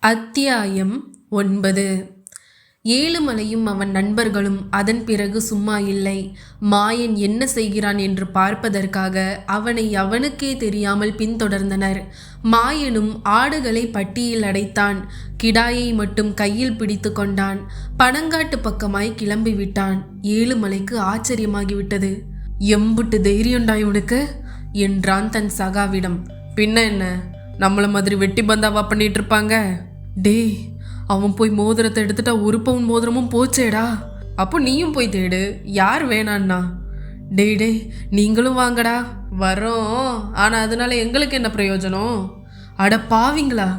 அத்தியாயம் 9. ஏழுமலையும் அவன் நண்பர்களும் அதன் பிறகு சும்மா இல்லை. மாயன் என்ன செய்கிறான் என்று பார்ப்பதற்காக அவனை அவனுக்கே தெரியாமல் பின்தொடர்ந்தனர். மாயனும் ஆடுகளை பட்டியில் அடைத்தான். கிடாயை மட்டும் கையில் பிடித்து கொண்டான். பனங்காட்டு பக்கமாய் கிளம்பிவிட்டான். ஏழுமலைக்கு ஆச்சரியமாகிவிட்டது. எம்புட்டு தைரியம்டா இவனுக்கு என்றான் தன் சகாவிடம். பின்ன என்ன, நம்மள மாதிரி வெட்டி பந்தாவா பண்ணிட்டு இருப்பாங்க? டேய், அவன் போய் மோதிரத்தை எடுத்துட்டா 1 பவுன் மோதிரமும் போச்சேடா. அப்போ நீயும் போய் தேடு, யார் வேணான்னா? டே நீங்களும் வாங்கடா. வரோம், ஆனால் அதனால எங்களுக்கு என்ன பிரயோஜனம்? அட பாவிங்களா,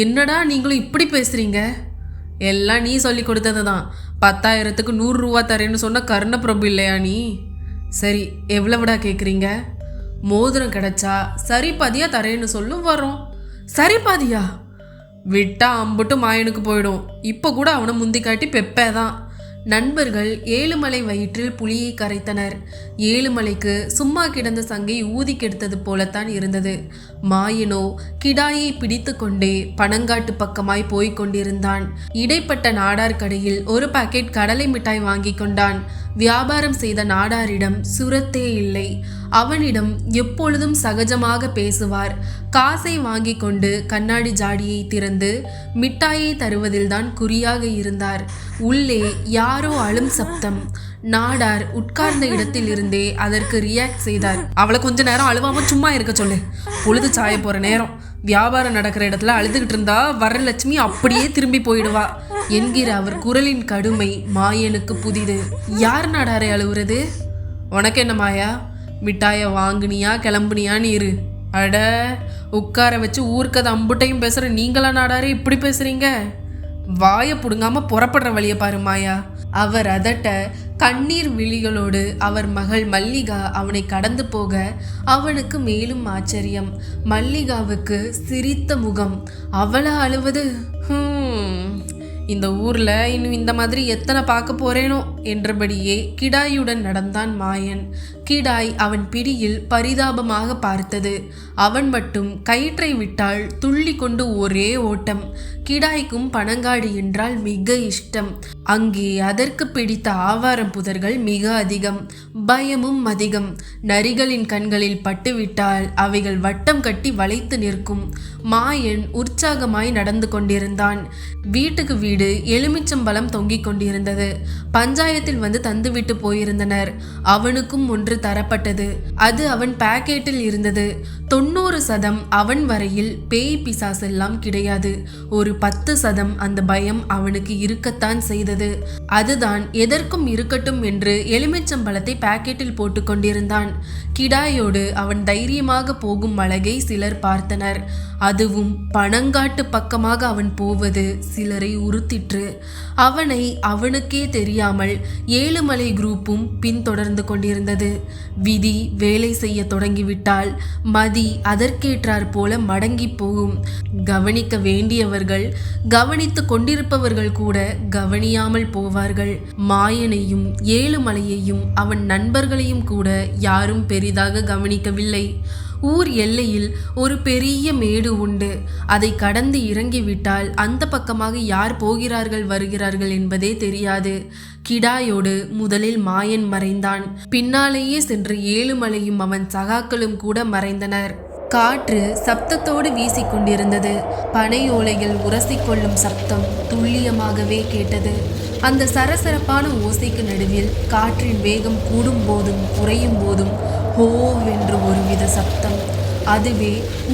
என்னடா நீங்களும் இப்படி பேசுறீங்க? எல்லாம் நீ சொல்லி கொடுத்தது தான். 10,000க்கு 100 ரூபா தரேன்னு சொன்ன கர்ணப்பிரபு இல்லையா நீ? சரி, எவ்வளவுடா கேட்குறீங்க? மோதிரம் கிடைச்சா சரி பாதியா தரேன்னு சொல்லும். வரோம். சரி பாதியா? விட்டா அம்புட்டு மாயனுக்கு போயிடும். இப்போ கூட அவனை முந்தி காட்டி பெப்பேதான். நண்பர்கள் ஏழுமலை வயிற்றில் புளியை கரைத்தனர். ஏழுமலைக்கு சும்மா கிடந்த சங்கை ஊதி கெடுத்தது போலத்தான் இருந்தது. மாயனோ கிடாயை பிடித்து கொண்டே பனங்காட்டு பக்கமாய் போய்க் கொண்டிருந்தான். இடைப்பட்ட நாடார் கடையில் ஒரு பாக்கெட் கடலை மிட்டாய் வாங்கி கொண்டான். வியாபாரம் செய்த நாடாரிடம் சுரத்தே இல்லை. அவனிடம் எப்பொழுதும் சகஜமாக பேசுவார். காசை வாங்கி கொண்டு கண்ணாடி ஜாடியை திறந்து மிட்டாயை தருவதில்தான் குறியாக இருந்தார். உள்ளே யாரோ அழும் சப்தம். நாடார் உட்கார்ந்த இடத்தில் இருந்தே அதற்கு ரியாக்ட் செய்தார். அவளை கொஞ்ச நேரம் அழுவாம சும்மா இருக்க சொல்லு. பொழுது சாய போற நேரம், வியாபாரம் நடக்கிற இடத்துல அழுதுகிட்டு இருந்தா வரலட்சுமி அப்படியே திரும்பி போயிடுவா என்கிற அவர் குரலின் கடுமை மாயனுக்கு புதிது. யார் நாடாரை அழுவுறது? உனக்கு என்ன மாயா, மிட்டாயை வாங்குனியா கிளம்புனியான்னு இரு. அட, உட்கார வச்சு ஊர்க்கதை அம்புட்டையும் பேசுற நீங்களா நாடாரே இப்படி பேசுறீங்க? வாயை புடுங்காம புறப்படுற வழியை பாரு மாயா. அவர் அதட்ட கண்ணீர் விழிகளோடு அவர் மகள் மல்லிகா அவனை கடந்து போக அவனுக்கு மேலும் ஆச்சரியம். மல்லிகாவுக்கு சிரித்த முகம். அவளா அழுவது? இந்த ஊர்ல இன்னும் இந்த மாதிரி எத்தனை பார்க்க போறேனோ என்றபடியே கிடாயுடன் நடந்தான் மாயன். கிடாய் அவன் பிடியில் பரிதாபமாக பார்த்தது. அவன் மட்டும் கயிற்றை விட்டால் துள்ளி கொண்டு ஒரே ஓட்டம். கிடாய்க்கும் பனங்காடு என்றால் மிக இஷ்டம். அங்கே அதற்கு பிடித்த ஆவாரம் புதர்கள் மிக அதிகம், பயமும் அதிகம். நரிகளின் கண்களில் பட்டுவிட்டால் அவைகள் வட்டம் கட்டி வளைத்து நிற்கும். மாயன் உற்சாகமாய் நடந்து கொண்டிருந்தான். வீட்டுக்கு வீடு எலுமிச்சம்பழம் தொங்கிக் கொண்டிருந்தது. பஞ்சாயத்தில் வந்து தந்துவிட்டு போயிருந்தனர். அவனுக்கும் ஒன்று தரப்பட்டது. அது அவன் பாக்கெட்டில் இருந்தது. 90% அவன் வரையில் பேய் பிசாசெல்லாம் கிடையாது. ஒரு 10% அந்த பயம் அவனுக்கு இருக்கத்தான் செய்தது. அதுதான் எதற்கும் இருக்கட்டும் என்று எலுமிச்சம்பழத்தை பாக்கெட்டில் போட்டு கொண்டிருந்தான். கிடாயோடு அவன் தைரியமாக போகும் அழகை சிலர் பார்த்தனர். அதுவும் பனங்காட்டு பக்கமாக அவன் போவது சிலரை உறுத்திற்று. அவனை அவனுக்கே தெரியாமல் ஏழுமலை குரூப்பும் பின்தொடர்ந்து கொண்டிருந்தது. விதி வேலை செய்ய தொடங்கிவிட்டால் மதி அதற்கேற்றார் போல மடங்கி போகும். கவனிக்க வேண்டியவர்கள் கவனித்து கொண்டிருப்பவர்கள் கூட கவனியாமல் போவார்கள். மாயனையும் ஏழுமலையையும் அவன் நண்பர்களையும் கூட யாரும் பெரிதாக கவனிக்கவில்லை. ஊர் எல்லையில் ஒரு பெரிய மேடு உண்டு. அதை கடந்து இறங்கிவிட்டால் அந்த பக்கமாக யார் போகிறார்கள் வருகிறார்கள் என்பதே தெரியாது. கிடாயோடு முதலில் மாயன் மறைந்தான். பின்னாலேயே சென்று ஏழுமலையும் அவன் சகாக்களும் கூட மறைந்தனர். காற்று சப்தத்தோடு வீசிக்கொண்டிருந்தது. பனையோலைகள் உரசிக்கொள்ளும் சப்தம் துல்லியமாகவே கேட்டது. அந்த சரசரப்பான ஓசைக்கு நடுவில் காற்றின் வேகம் கூடும் போதும் குறையும் போதும் ஹோவென்று ஒருவித சப்தம். அதுவே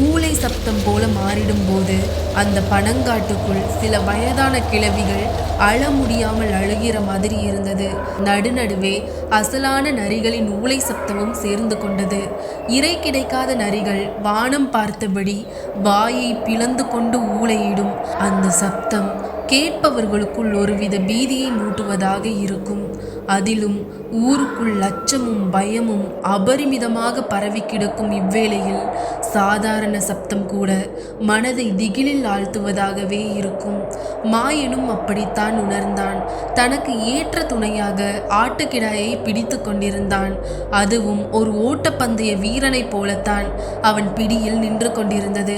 ஊளை சப்தம் போல மாறிடும் போது அந்த பனங்காட்டுக்குள் சில வயதான கிழவிகள் அழ முடியாமல் அழுகிற மாதிரி இருந்தது. நடுநடுவே அசலான நரிகளின் ஊளை சப்தமும் சேர்ந்து கொண்டது. இறை கிடைக்காத நரிகள் வானம் பார்த்தபடி வாயை பிளந்து கொண்டு ஊளையிடும். அந்த சப்தம் கேட்பவர்களுக்குள் ஒருவித பீதியை மூட்டுவதாக இருக்கும். அதிலும் ஊருக்குள் அச்சமும் பயமும் அபரிமிதமாக பரவி கிடக்கும் இவ்வேளையில் சாதாரண சப்தம் கூட மனதை திகிலில் ஆழ்த்துவதாகவே இருக்கும். மாயனும் அப்படித்தான் உணர்ந்தான். தனக்கு ஏற்ற துணையாக ஆட்டுக்கிடாயை பிடித்து கொண்டிருந்தான். அதுவும் ஒரு ஓட்டப்பந்தய வீரனைப் போலத்தான் அவன் பிடியில் நின்று கொண்டிருந்தது.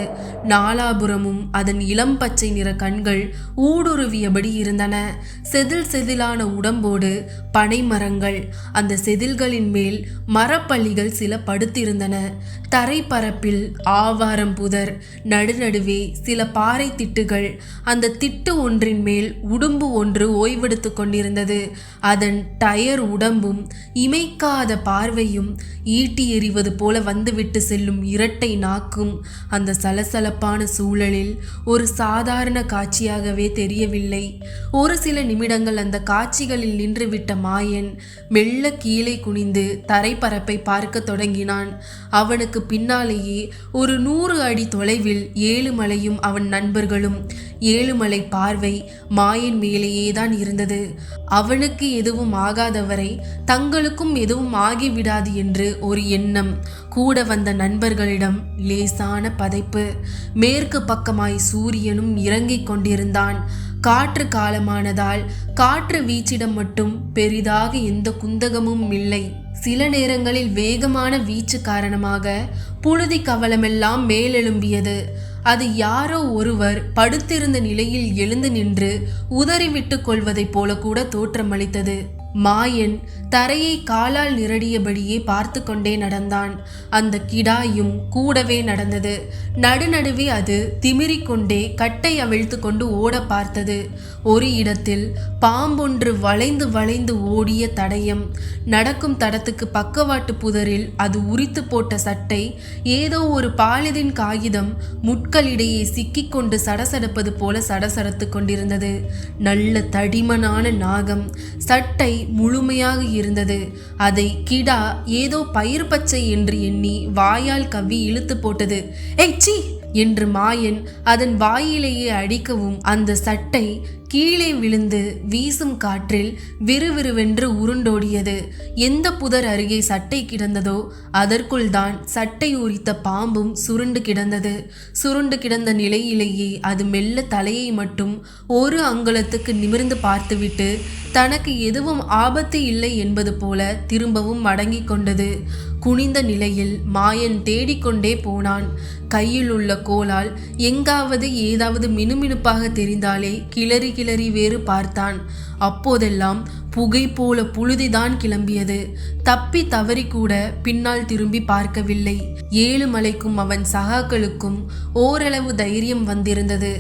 நாலாபுரமும் அதன் இளம் பச்சை நிற கண்கள் ஊடுருவியபடி இருந்தன. செதில் செதிலான உடம்போடு பனைமரங்கள், அந்த செதில்களின் மேல் மரப்பள்ளிகள் சில படுத்திருந்தன. தரைப்பரப்பில் ஆவாரம் புதர், நடுநடுவே சில பாறை திட்டுகள். அந்த திட்டு ஒன்றின் மேல் உடும்பு ஒன்று ஓய்வெடுத்து கொண்டிருந்தது. அதன் டயர் உடம்பும் இமைக்காத பார்வையும் ஈட்டி எறிவது போல வந்துவிட்டு செல்லும் இரட்டை நாக்கும் அந்த சலசலப்பான சூழலில் ஒரு சாதாரண காட்சியாகவே தெரியவில்லை. ஒரு சில நிமிடங்கள் அந்த காட்சிகளில் நின்றுவிட்ட மாயன் மெல்ல கீழே குனிந்து தரைப்பரப்பை பார்க்க தொடங்கினான். அவனுக்கு பின்னாலேயே ஒரு 100 அடி தொலைவில் ஏழுமலையும் அவன் நண்பர்களும். ஏழுமலை பார்வை மாயன் மேலேயேதான் இருந்தது. அவனுக்கு எதுவும் ஆகாதவரை தங்களுக்கும் எதுவும் ஆகிவிடாது என்று ஒரு எண்ணம். கூட வந்த நண்பர்களிடம் லேசான பதைப்பு. மேற்கு பக்கமாய் சூரியனும் இறங்கிக் கொண்டிருந்தான். காற்று காலமானதால் காற்று வீச்சிடம் மட்டும் பெரிதாக எந்த குந்தகமும் இல்லை. சில நேரங்களில் வேகமான வீச்சு காரணமாக புழுதி கவலமெல்லாம் மேலெழும்பியது. அது யாரோ ஒருவர் படுத்திருந்த நிலையில் எழுந்து நின்று உதறிவிட்டு கொள்வதைப் போல கூட தோற்றமளித்தது. மாயன் தரையை காலால் நிரடியபடியே பார்த்து கொண்டே நடந்தான். அந்த கிடாயும் கூடவே நடந்தது. நடுநடுவே அது திமிரிக்கொண்டே கட்டை அவிழ்த்து கொண்டு ஓட பார்த்தது. ஒரு இடத்தில் பாம்பொன்று வளைந்து வளைந்து ஓடிய தடயம். நடக்கும் தடத்துக்கு பக்கவாட்டு புதரில் அது உரித்து போட்ட சட்டை, ஏதோ ஒரு பாலிதீன் காகிதம் முட்களிடையே சிக்கிக்கொண்டு சடசடப்பது போல சடசடத்து கொண்டிருந்தது. நல்ல தடிமனான நாகம். சட்டை முழுமையாக இருந்தது. அதை கிடா ஏதோ பயிர் பச்சை என்று எண்ணி வாயால் கவ்வி இழுத்து போட்டது. ஏய் சீ என்று மாயன் அதன் வாயிலேயே அடிக்கவும் அந்த சட்டை கீழே விழுந்து வீசும் காற்றில் விறுவிறுவென்று உருண்டோடியது. எந்த புதர் அருகே சட்டை கிடந்ததோ அதற்குள் தான் சட்டை உரித்த பாம்பும் சுருண்டு கிடந்தது. சுருண்டு கிடந்த நிலையிலேயே அது மெல்ல தலையை மட்டும் ஒரு அங்குலத்துக்கு நிமிர்ந்து பார்த்துவிட்டு தனக்கு எதுவும் ஆபத்து இல்லை என்பது போல திரும்பவும் மடங்கி கொண்டது. குனிந்த நிலையில் மாயன் தேடிக்கொண்டே போனான். கையில் உள்ள கோலால் எங்காவது ஏதாவது மினுமினுப்பாக தெரிந்தாலே கிளறி கிளறி வேறு பார்த்தான். அப்போதெல்லாம் புகை போல புழுதிதான் கிளம்பியது. தப்பி தவறி கூட பின்னால் திரும்பி பார்க்கவில்லை. ஏழுமலைக்கும் அவன் சகாக்களுக்கும் ஓரளவு தைரியம் வந்திருந்தது.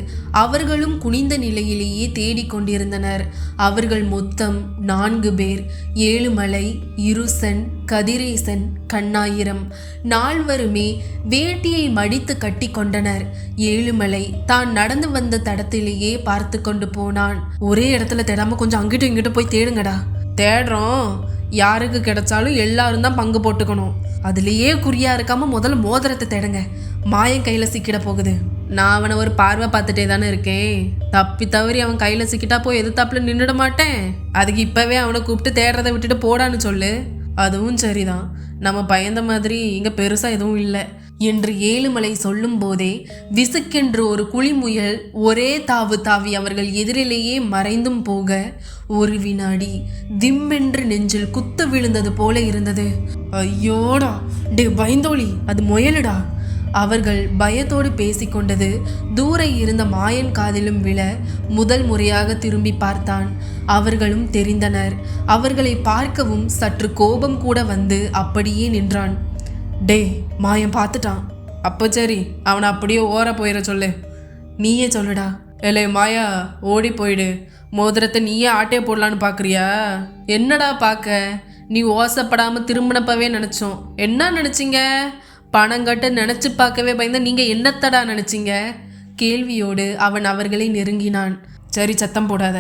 அவர்களும் குனிந்த நிலையிலேயே தேடிக்கொண்டிருந்தனர். அவர்கள் மொத்தம் 4 பேர். ஏழுமலை, இருசன், கதிரேசன், கண்ணாயிரம். 4வருமே வேட்டியை மடித்து கட்டி கொண்டனர். ஏழுமலை தான் நடந்து வந்த தடத்திலேயே பார்த்து கொண்டு போனான். ஒரே இடத்துல தேடாம கொஞ்சம் அங்கிட்டும் இங்கிட்டும் போய் தேடுங்கடா. தேடுறோம். யாருக்கு கிடைச்சாலும் எல்லாரும் தான் பங்கு போட்டுக்கணும். அதுலேயே குறியா இருக்காம முதல்ல மோதிரத்தை தேடுங்க. மாயன் கையில சிக்கிட போகுது. நான் அவனை ஒரு பார்வை பார்த்துட்டே தானே இருக்கேன். தப்பி தவறி அவன் கையில சிக்கிட்டா போய் எதிர்த்தாப்புல நின்றுட மாட்டேன். அதுக்கு இப்பவே அவனை கூப்பிட்டு தேடுறதை விட்டுட்டு போடான்னு சொல்லு. அதுவும் சரிதான். நம்ம பயந்த மாதிரி இங்க பெருசா எதுவும் இல்லை என்று ஏழுமலை சொல்லும் போதே விசுக்கென்று ஒரு குழிமுயல் ஒரே தாவு தாவி அவர்கள் எதிரிலேயே மறைந்தும் போக ஒரு வினாடி திம்மென்று நெஞ்சில் குத்து விழுந்தது போல இருந்தது. ஐயோடா, டே பயந்தோழி, அது முயலுடா. அவர்கள் பயத்தோடு பேசிக்கொண்டது தூர இருந்த மாயன் காதிலும் விழ முதல் முறையாக திரும்பி பார்த்தான். அவர்களும் தெரிந்தனர். அவர்களை பார்க்கவும் சற்று கோபம் கூட வந்து அப்படியே நின்றான். டே, மாயன் பார்த்துட்டான். அப்போ சரி, அவனை அப்படியே ஓர போயிட சொல்லு. நீயே சொல்லுடா. இல்லை மாயா, ஓடி போயிடு. மோதிரத்தை நீயே ஆட்டையை போடலான்னு பார்க்குறியா? என்னடா பார்க்க? நீ ஓசப்படாமல் திரும்பினப்பவே நினச்சோம். என்ன நினச்சிங்க? பணங்கட்ட நினச்சி பார்க்கவே பயந்த நீங்கள் என்னத்தடா நினச்சிங்க? கேள்வியோடு அவன் அவர்களை நெருங்கினான். சரி, சத்தம் போடாத.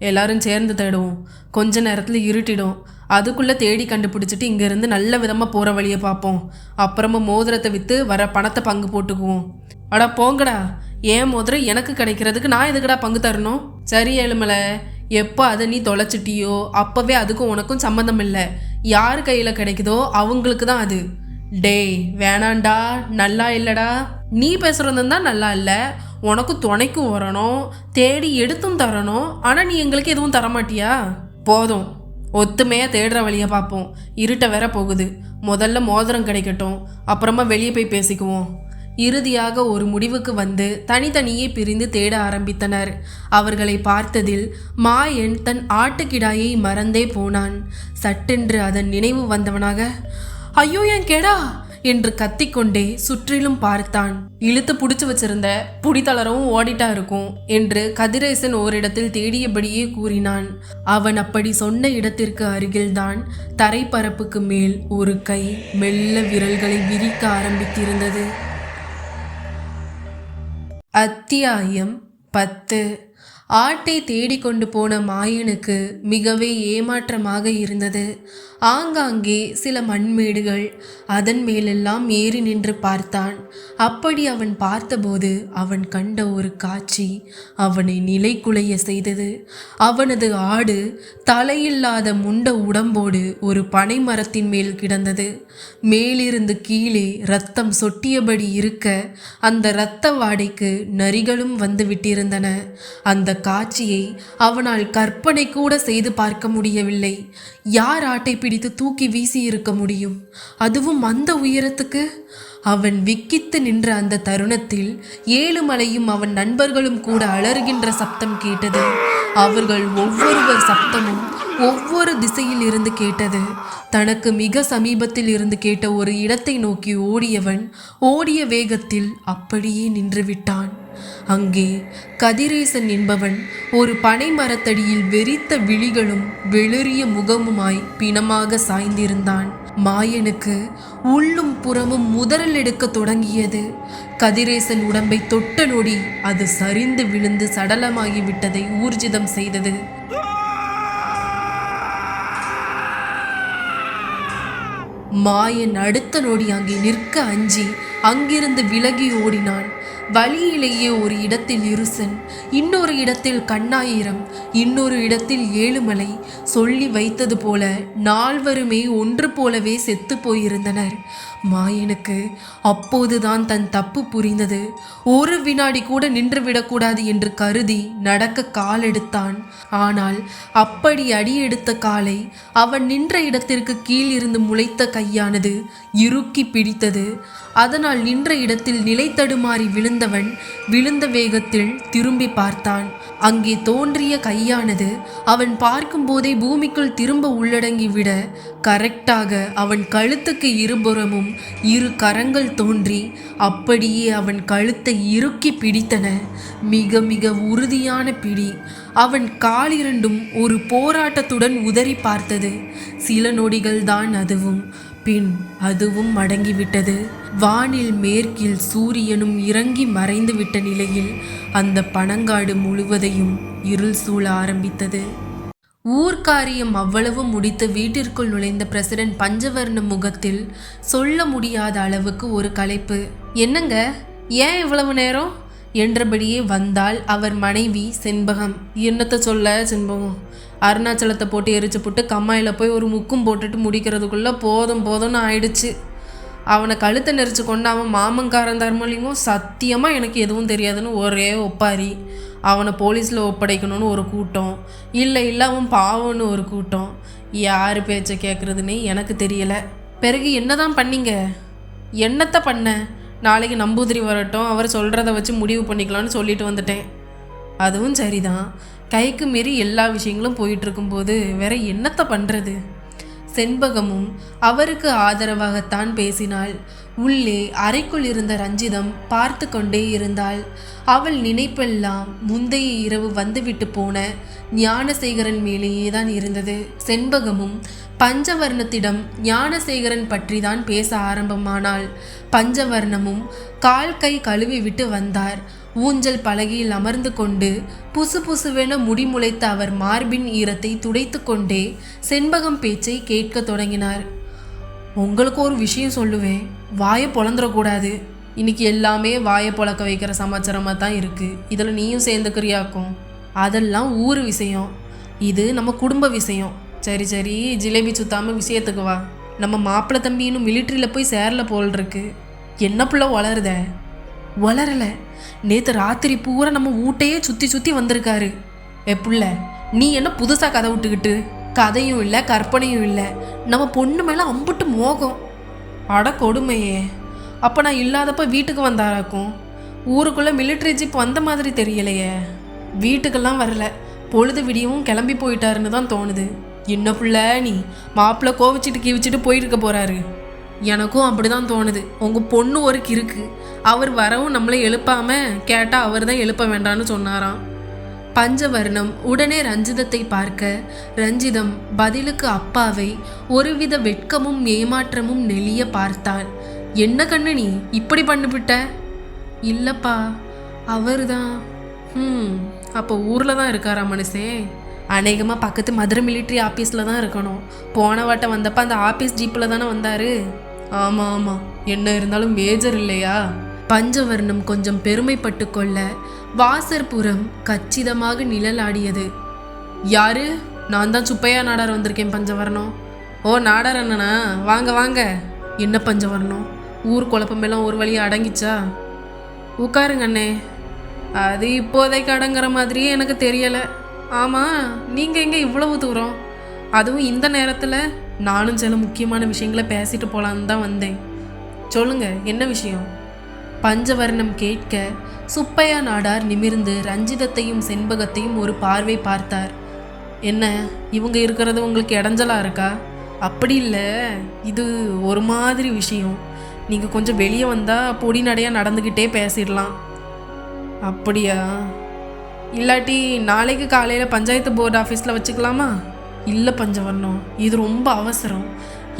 எல்லாரும் சேர்ந்து தேடுவோம். கொஞ்ச நேரத்தில் இருட்டிடும். அதுக்குள்ளே தேடி கண்டுபிடிச்சிட்டு இங்கேருந்து நல்ல விதமாக போகிற வழியை பார்ப்போம். அப்புறமா மோதிரத்தை விற்று வர பணத்தை பங்கு போட்டுக்குவோம். அடா போங்கடா. ஏன் மோதிரம் எனக்கு கிடைக்கிறதுக்கு நான் எதுக்கடா பங்கு தரணும்? சரி ஏழுமலை, எப்போ அதை நீ தொலைச்சிட்டியோ அப்போவே அதுக்கும் உனக்கும் சம்மந்தம் இல்லை. யார் கையில் கிடைக்குதோ அவங்களுக்கு தான் அது. டேய் வேணாண்டா, நல்லா இல்லைடா. நீ பேசுகிறது தான் நல்லா இல்லை. உனக்கு துணைக்கும் வரணும், தேடி எடுத்தும் தரணும். ஆனால் நீ எங்களுக்கு எதுவும் தரமாட்டியா? போதும், ஒத்துமையாக தேடுற வழியை பார்ப்போம். இருட்ட வேற போகுது. முதல்ல மோதிரம் கிடைக்கட்டும், அப்புறமா வெளியே போய் பேசிக்குவோம். இறுதியாக ஒரு முடிவுக்கு வந்து தனித்தனியே பிரிந்து தேட ஆரம்பித்தனர். அவர்களை பார்த்ததில் மாயன் தன் ஆட்டுக்கிடாயை மறந்தே போனான். சட்டென்று அதன் நினைவு வந்தவனாக, ஐயோ என் கெடா என்று கத்திக்கொண்டே சுற்றிலும் பார்த்தான். இழுத்து புடிச்சு வச்சிருந்த புடித்தளரவும் ஓடிட்டா இருக்கும் என்று கதிரேசன் ஓரிடத்தில் தேடியபடியே கூறினான். அவன் அப்படி சொன்ன இடத்திற்கு அருகில்தான் தரைப்பரப்புக்கு மேல் ஒரு கை மெல்ல விரல்களை விரிக்க ஆரம்பித்திருந்தது. அத்தியாயம் 10. ஆட்டை தேடிக்கொண்டு போன மாயனுக்கு மிகவே ஏமாற்றமாக இருந்தது. ஆங்காங்கே சில மண்மேடுகள், அதன் மேலெல்லாம் ஏறி நின்று பார்த்தான். அப்படி அவன் பார்த்தபோது அவன் கண்ட ஒரு காட்சி அவனை நிலைகுலைய செய்தது. அவனது ஆடு தலையில்லாத முண்ட உடம்போடு ஒரு பனை மரத்தின் மேல் கிடந்தது. மேலிருந்து கீழே இரத்தம் சொட்டியபடி இருக்க அந்த இரத்த வாடைக்கு நரிகளும் வந்து விட்டிருந்தன. அந்த காட்சியை அவனால் கற்பனை கூட செய்து பார்க்க முடியவில்லை. யார் ஆட்டை பிடித்து தூக்கி வீசி இருக்க முடியும்? அதுவும் அந்த உயரத்துக்கு? அவன் விக்கித்து நின்ற அந்த தருணத்தில் ஏழுமலையும் அவன் நண்பர்களும் கூட அலறுகின்ற சப்தம் கேட்டது. அவர்கள் ஒவ்வொருவர் சப்தமும் ஒவ்வொரு திசையில் இருந்து கேட்டது. தனக்கு மிக சமீபத்தில் இருந்து கேட்ட ஒரு இடத்தை நோக்கி ஓடியவன் ஓடிய வேகத்தில் அப்படியே நின்றுவிட்டான். அங்கே கதிரேசன் என்பவன் ஒரு பனை மரத்தடியில் வெறித்த விழிகளும் வெளிரிய முகமுமாய் பிணமாக சாய்ந்திருந்தான். மாயனுக்கு உள்ளும் புறமும் முதல் எடுக்க தொடங்கியது. கதிரேசன் உடம்பை தொட்ட நொடி அது சரிந்து விழுந்து சடலமாகிவிட்டதை ஊர்ஜிதம் செய்தது. மாயன் அடுத்த நொடி அங்கே நிற்க அஞ்சி அங்கிருந்து விலகி ஓடினான். வழியிலேயே ஒரு இடத்தில் இருசன், இன்னொரு இடத்தில் கண்ணாயிரம், இன்னொரு இடத்தில் ஏழுமலை. சொல்லி வைத்தது போல நால்வருமே ஒன்று போலவே செத்து போயிருந்தனர். மாயனுக்கு அப்போதுதான் தன் தப்பு புரிந்தது. ஒரு வினாடி கூட நின்றுவிடக்கூடாது என்று கருதி நடக்க கால் எடுத்தான். ஆனால் அப்படி அடியெடுத்த காலை அவன் நின்ற இடத்திற்கு கீழ் இருந்து முளைத்த கையானது இறுக்கி பிடித்தது. அதனால் நின்ற இடத்தில் நிலை தடுமாறி விழுந்தவன் விழுந்த வேகத்தில் திரும்பி பார்த்தான். அங்கே தோன்றிய கையானது அவன் பார்க்கும்போதே பூமிக்குள் திரும்ப உள்ளடங்கிவிட கரெக்டாக அவன் கழுத்துக்கு இருபுறமும் இரு கரங்கள் தோன்றி அப்படியே அவன் கழுத்தை இறுக்கி பிடித்தன. மிக மிக உறுதியான பிடி. அவன் காலிரண்டும் ஒரு போராட்டத்துடன் உதறி பார்த்தது. சில நொடிகள் தான் அதுவும். பின் அதுவும் அடங்கிவிட்டது. வானில் மேற்கில் சூரியனும் இறங்கி மறைந்து விட்ட நிலையில் அந்த பனங்காடு முழுவதையும் இருள் சூழ ஆரம்பித்தது. ஊர்க்காரியம் அவ்வளவு முடித்து வீட்டிற்குள் நுழைந்த பிரசிடென்ட் பஞ்சவர்ண முகத்தில் சொல்ல முடியாத அளவுக்கு ஒரு களைப்பு. என்னங்க, ஏன் இவ்வளவு நேரம் என்றபடியே வந்தால் அவர் மனைவி செண்பகம். என்னத்தை சொல்ல செண்பகம், அருணாச்சலத்தை போட்டு எரிச்சு போட்டு கம்மாயில் போய் ஒரு முக்கும் போட்டுட்டு முடிக்கிறதுக்குள்ளே போதும் போதும்னு ஆயிடுச்சு. அவனை கழுத்தை நெரிச்சு கொண்டு அவன் மாமங்காரன் தர்மலிங்கம் சத்தியமாக எனக்கு எதுவும் தெரியாதுன்னு ஒரே ஒப்பாரி. அவனை போலீஸில் ஒப்படைக்கணும்னு ஒரு கூட்டம், இல்லை அவன் பாவம்னு ஒரு கூட்டம். யார் பேச்சை கேட்குறதுன்னே எனக்கு தெரியலை. பிறகு என்ன தான் பண்ணீங்க? என்னத்தை பண்ண? நாளைக்கு நம்பூதிரி வரட்டும், அவர் சொல்கிறத வச்சு முடிவு பண்ணிக்கலான்னு சொல்லிட்டு வந்துட்டேன். அதுவும் சரிதான். கைக்கு மீறி எல்லா விஷயங்களும் போயிட்டுருக்கும்போது வேற என்னத்தை பண்ணுறது? செண்பகமும் அவருக்கு ஆதரவாகத்தான் பேசினாள். உள்ளே அறைக்குள் இருந்த ரஞ்சிதம் பார்த்து கொண்டே இருந்தாள். அவள் நினைப்பெல்லாம் முந்தைய இரவு வந்துவிட்டு போன ஞானசேகரன் மேலேயே தான் இருந்தது. செண்பகமும் பஞ்சவர்ணத்திடம் ஞானசேகரன் பற்றி தான் பேச ஆரம்பமானாள். பஞ்சவர்ணமும் கால் கை கழுவி விட்டு வந்தார். ஊஞ்சல் பலகையில் அமர்ந்து கொண்டு புசு புசுவென முடிமுளைத்த அவர் மார்பின் ஈரத்தை துடைத்து கொண்டே செண்பகம் பேச்சை கேட்க தொடங்கினார். உங்களுக்கு ஒரு விஷயம் சொல்லுவேன், வாயை பொழந்துடக்கூடாது. இன்னைக்கு எல்லாமே வாயை பொழக்க வைக்கிற சமாச்சாரமாக தான் இருக்குது. இதில் நீயும் சேர்ந்துக்கிறியாக்கும். அதெல்லாம் ஊர் விஷயம். இது நம்ம குடும்ப விஷயம். சரி சரி, ஜிலேபி சுத்தாம விஷயத்துக்கு வா. நம்ம மாப்பிள்ளை தம்பி இன்னும் மிலிட்ரியில் போய் சேரல போல் இருக்கு. என்ன புள்ள வளருத? வளரல. நேற்று ராத்திரி பூரா நம்ம வீட்டையே சுற்றி சுற்றி வந்திருக்காரு. புள்ள, நீ என்ன புதுசாக கதை விட்டுக்கிட்டு? கதையும் இல்லை, கற்பனையும் இல்லை. நம்ம பொண்ணு மேலே அம்புட்டு மோகம். அட கொடுமையே. அப்போ நான் இல்லாதப்ப வீட்டுக்கு வந்தாராக்கும். ஊருக்குள்ளே மிலிட்ரி ஜீப் வந்த மாதிரி தெரியலையே. வீட்டுக்கெல்லாம் வரல. பொழுது விடியவும் கிளம்பி போயிட்டாருன்னு தான் தோணுது. என்ன புள்ள நீ, மாப்பிள்ளை கோவிச்சிட்டு கீவிச்சிட்டு போயிருக்க போகிறாரு. எனக்கும் அப்படி தான் தோணுது. உங்கள் பொண்ணு ஒரு கிறுக்கு. அவர் வரவும் நம்மளை எழுப்பாமல் கேட்டால் அவர் தான் எழுப்ப வேண்டான்னு சொன்னாராம். பஞ்சவர்ணம் உடனே ரஞ்சிதத்தை பார்க்க, ரஞ்சிதம் பதிலுக்கு அப்பாவை ஒருவித வெட்கமும் ஏமாற்றமும் நெளிய பார்த்தாள். என்ன கண்ணு நீ இப்படி பண்ணிவிட்ட? இல்லப்பா, அவர் தான். அப்போ ஊரில் தான் இருக்காரா மனுஷே? அநேகமாக பக்கத்து மதுரை மிலிட்ரி ஆஃபீஸில் தான் இருக்கணும். போன வாட்டம் வந்தப்போ அந்த ஆஃபீஸ் ஜீப்பில் தானே வந்தார். ஆமாம் ஆமாம், என்ன இருந்தாலும் மேஜர் இல்லையா? பஞ்சவர்ணம் கொஞ்சம் பெருமைப்பட்டு கொள்ள வாசற்புறம் கச்சிதமாக நிழலாடியது. யாரு? நான் தான் சுப்பையா நாடார் வந்திருக்கேன் பஞ்சவர்ணம். ஓ நாடார் அண்ணனா, வாங்க வாங்க. என்ன பஞ்சவர்ணம், ஊர் குழப்பமெல்லாம் ஒரு வழியாக அடங்கிச்சா? உட்காருங்க அண்ணே. அது இப்போதைக்கு அடங்குற மாதிரியே எனக்கு தெரியலை. ஆமாம், நீங்கள் எங்கே இவ்வளவு தூரம்? அதுவும் இந்த நேரத்தில்? நானும் சில முக்கியமான விஷயங்களை பேசிட்டு போகலான்னு தான் வந்தேன். சொல்லுங்க, என்ன விஷயம்? பஞ்சவர்ணம் கேட்க சுப்பையா நாடார் நிமிர்ந்து ரஞ்சிதத்தையும் செண்பகத்தையும் ஒரு பார்வை பார்த்தார். என்ன, இவங்க இருக்கிறது உங்களுக்கு இடைஞ்சலாக இருக்கா? அப்படி இல்லை, இது ஒரு மாதிரி விஷயம். நீங்கள் கொஞ்சம் வெளியே வந்தால் பொடி நடையாக நடந்துக்கிட்டே பேசிடலாம். அப்படியா? இல்லாட்டி நாளைக்கு காலையில் பஞ்சாயத்து போர்டு ஆஃபீஸில் வச்சுக்கலாமா? இல்லை பஞ்சவர்ணம், இது ரொம்ப அவசரம்.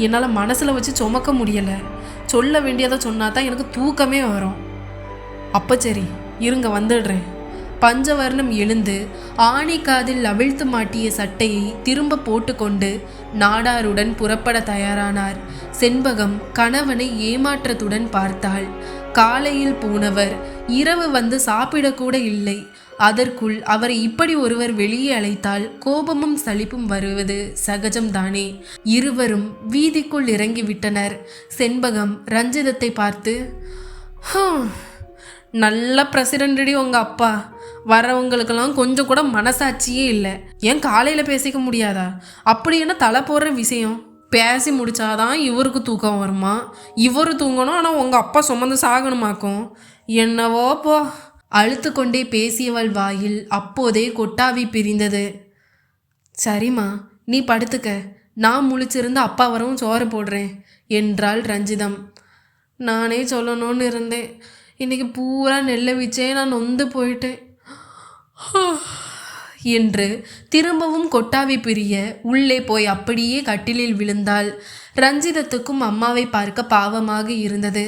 என்னால் மனசில் வச்சு சுமக்க முடியலை. சொல்ல வேண்டியதை சொன்னா தான் எனக்கு தூக்கமே வரும். அப்போ சரி, இருங்க வந்துடுறேன். பஞ்சவர்ணம் எழுந்து ஆணி காதில் அவிழ்த்து மாட்டிய சட்டையை திரும்ப போட்டுக்கொண்டு நாடாருடன் புறப்பட தயாரானார். செண்பகம் கணவனை ஏமாற்றத்துடன் பார்த்தாள். காலையில் போனவர் இரவு வந்து சாப்பிடக்கூட இல்லை. அதற்குள் அவரை இப்படி ஒருவர் வெளியே அழைத்தால் கோபமும் சலிப்பும் வருவது சகஜம்தானே. இருவரும் வீதிக்குள் இறங்கிவிட்டனர். செண்பகம் ரஞ்சிதத்தை பார்த்து, நல்ல பிரசிடென்டி உங்கள் அப்பா. வரவங்களுக்கெல்லாம் கொஞ்சம் கூட மனசாட்சியே இல்லை. ஏன் காலையில் பேசிக்க முடியாதா? அப்படி என்ன தலை போடுற விஷயம்? பேசி முடிச்சாதான் இவருக்கு தூக்கம் வருமா? இவரு தூங்கணும், ஆனால் உங்கள் அப்பா சுமந்து சாகணுமாக்கும். என்னவோ போ. அழுத்து கொண்டே பேசியவள் வாயில் அப்போதே கொட்டாவி பிரிந்தது. சரிம்மா, நீ படுத்துக்க. நான் முழிச்சிருந்து அப்பா வரவும் சோறு போடுறேன் என்றாள் ரஞ்சிதம். நானே சொல்லணும்னு இருந்தேன். இன்னைக்கு பூரா நெல்லை வச்சே நான் நொந்து போயிட்டேன் என்று திரும்பவும் கொட்டாவி பிரிய உள்ளே போய் அப்படியே கட்டிலில் விழுந்தாள். ரஞ்சிதத்துக்கும் அம்மாவை பார்க்க பாவமாக இருந்தது.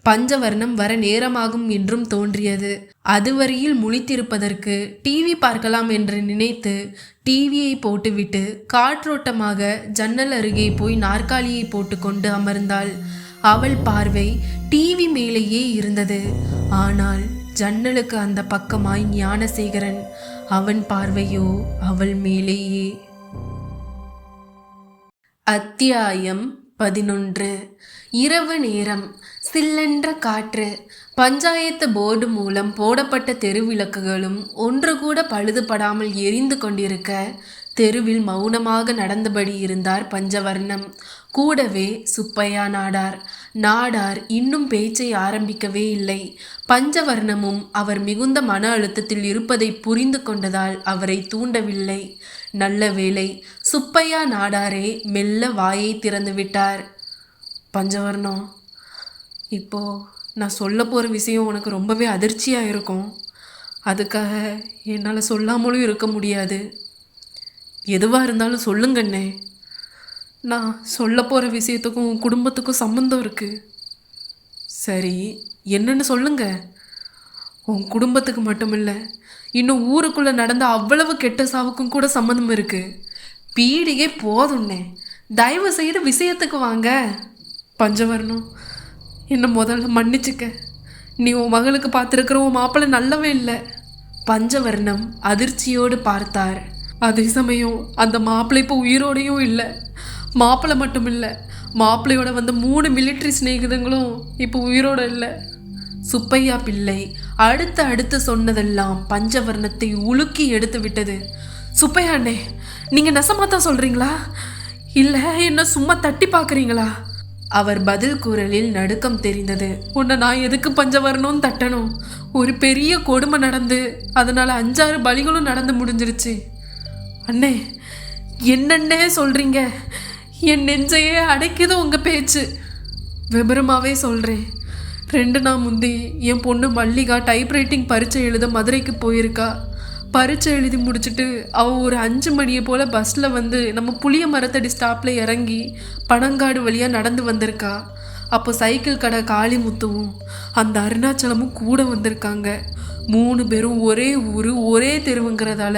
பஞ்சவர்ணம் வர நேரமாகும் என்றும் தோன்றியது. அதுவரையில் முழித்திருப்பதற்கு டிவி பார்க்கலாம் என்று நினைத்து டிவியை போட்டுவிட்டு காற்றோட்டமாக ஜன்னல் அருகே போய் நாற்காலியை போட்டுக்கொண்டு அமர்ந்தாள். அவள் பார்வை டிவி மேலேயே இருந்தது. ஆனால் ஜன்னலுக்கு அந்த பக்கமாய் ஞானசேகரன். அவன் பார்வையோ அவள் மேலேயே. அத்தியாயம் 11. இரவு நேரம். சில்லென்ற காற்று. பஞ்சாயத்து போர்டு மூலம் போடப்பட்ட தெருவிளக்குகளும் ஒன்று கூட பழுதுபடாமல் எரிந்து கொண்டிருக்க தெருவில் மௌனமாக நடந்தபடி இருந்தார் பஞ்சவர்ணம். கூடவே சுப்பையா நாடார். நாடார் இன்னும் பேச்சை ஆரம்பிக்கவே இல்லை. பஞ்சவர்ணமும் அவர் மிகுந்த மன அழுத்தத்தில் இருப்பதை புரிந்து கொண்டதால் அவரை தூண்டவில்லை. நல்ல வேளை, சுப்பையா நாடாரே மெல்ல வாயை திறந்து விட்டார். பஞ்சவர்ணம், இப்போ நான் சொல்ல போகிற விஷயம் உனக்கு ரொம்பவே அதிர்ச்சியாக இருக்கும். அதுக்காக என்னால் சொல்லாமலும் இருக்க முடியாது. எதுவாக இருந்தாலும் சொல்லுங்கண்ணே. நான் சொல்ல போகிற விஷயத்துக்கும் உன் குடும்பத்துக்கும் சம்மந்தம் இருக்குது. சரி, என்னன்னு சொல்லுங்க. உன் குடும்பத்துக்கு மட்டும் இல்லை, இன்னும் ஊருக்குள்ளே நடந்த அவ்வளவு கெட்ட சாவுக்கும் கூட சம்மந்தம் இருக்குது. பீடிகை போதும்னே, தயவு செய்து விஷயத்துக்கு வாங்க. பஞ்சவர்ணம், என்னை முதல்ல மன்னிச்சுக்க. நீ உன் மகளுக்கு பார்த்துருக்கிற உன் மாப்பிள்ளை நல்லவே இல்லை. பஞ்சவர்ணம் அதிர்ச்சியோடு பார்த்தார். அதே சமயம் அந்த மாப்பிள்ளை இப்போ உயிரோடையும் இல்லை. மாப்பிள்ளை மட்டும் இல்லை, மாப்பிள்ளையோட வந்த 3 மிலிட்ரி சிநேகிதங்களும் இப்போ உயிரோடு இல்லை. சுப்பையா பிள்ளை அடுத்து சொன்னதெல்லாம் பஞ்சவர்ணத்தை உலுக்கி எடுத்து விட்டது. சுப்பையா அண்ணே, நீங்கள் நெசமாக தான் சொல்கிறீங்களா, இல்லை என்ன சும்மா தட்டி பார்க்குறீங்களா? அவர் பதில் குரலில் நடுக்கம் தெரிந்தது. உன்னை நான் எதுக்கு பஞ்சவர்ணம் தட்டணும்? ஒரு பெரிய கொடுமை நடந்து அதனால் 5-6 பலிகளும் நடந்து முடிஞ்சிருச்சு. அண்ணே, என்னன்னே சொல்கிறீங்க? என் நெஞ்சையே அடைக்குது உங்கள் பேச்சு. விபரமாகவே சொல்கிறேன். 2 நாள் முந்தி என் பொண்ணு மல்லிகா டைப்ரைட்டிங் பரீட்சை எழுத மதுரைக்கு போயிருக்கா. பரீட்சை எழுதி முடிச்சுட்டு அவள் ஒரு 5 மணியை போல் பஸ்ஸில் வந்து நம்ம புளிய மரத்தடி ஸ்டாப்பில் இறங்கி பனங்காடு வழியாக நடந்து வந்திருக்கா. அப்போ சைக்கிள் கடை காளிமுத்துவும் அந்த அருணாச்சலமும் கூட வந்திருக்காங்க. 3 பேரும் ஒரே ஊர் ஒரே தெருவுங்கிறதால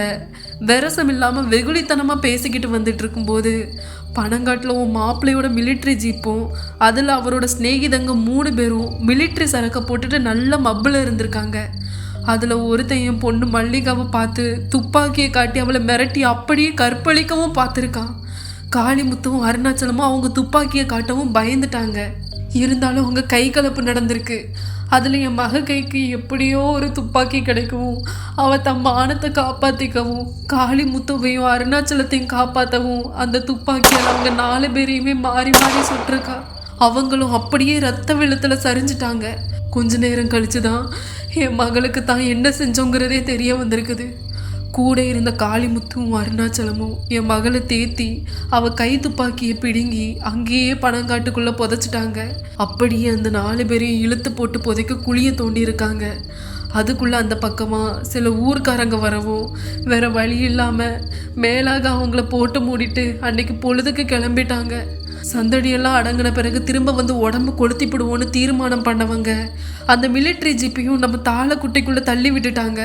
விரசம் இல்லாமல் வெகுளித்தனமாக பேசிக்கிட்டு வந்துட்டு இருக்கும்போது பனங்காட்டில் உன் மாப்பிள்ளையோட மிலிட்ரி ஜீப்பும் அதில் அவரோட ஸ்நேகிதங்க 3 பேரும் மிலிட்ரி சரக்கை போட்டுட்டு நல்ல மப்பில் இருந்திருக்காங்க. அதில் ஒருத்தன் என் பொண்ணு மல்லிகாவை பார்த்து துப்பாக்கியை காட்டி அவளை மிரட்டி அப்படியே கற்பழிக்கவும் பார்த்துருக்கான். காளிமுத்துவும் அருணாச்சலமும் அவங்க துப்பாக்கியை காட்டவும் பயந்துட்டாங்க. இருந்தாலும் அவங்க கை கலப்பு நடந்திருக்கு. அதில் என் மக கைக்கு எப்படியோ ஒரு துப்பாக்கி கிடைக்கவும் அவள் தம் மானத்தை காப்பாற்றிக்கவும் காளிமுத்துவையும் அருணாச்சலத்தையும் காப்பாற்றவும் அந்த துப்பாக்கியால் அவங்க 4 பேரையுமே மாறி மாறி சுட்டிருக்கா. அவங்களும் அப்படியே ரத்த வெள்ளத்தில் சரிஞ்சிட்டாங்க. கொஞ்ச நேரம் கழிச்சு தான் என் மகளுக்கு தான் என்ன செஞ்சோங்கிறதே தெரிய வந்திருக்குது. கூட இருந்த காளிமுத்துவும் அருணாச்சலமும் என் மகளை தேத்தி அவள் கை துப்பாக்கியை பிடுங்கி அங்கேயே பனங்காட்டுக்குள்ளே புதைச்சிட்டாங்க. அப்படியே அந்த 4 பேரையும் இழுத்து போட்டு புதைக்க குழியை தோண்டியிருக்காங்க. அதுக்குள்ளே அந்த பக்கமாக சில ஊர்க்காரங்க வரவும் வேற வழி இல்லாமல் மேலாக அவங்கள போட்டு மூடிட்டு அன்னைக்கு பொழுதுக்கு கிளம்பிட்டாங்க. சந்தடியெல்லாம் அடங்கின பிறகு திரும்ப வந்து உடம்பு கொளுத்திப்பிடுவோன்னு தீர்மானம் பண்ணவங்க அந்த மிலிட்ரி ஜீப்பையும் நம்ம தாளை குட்டைக்குள்ளே தள்ளி விட்டுட்டாங்க.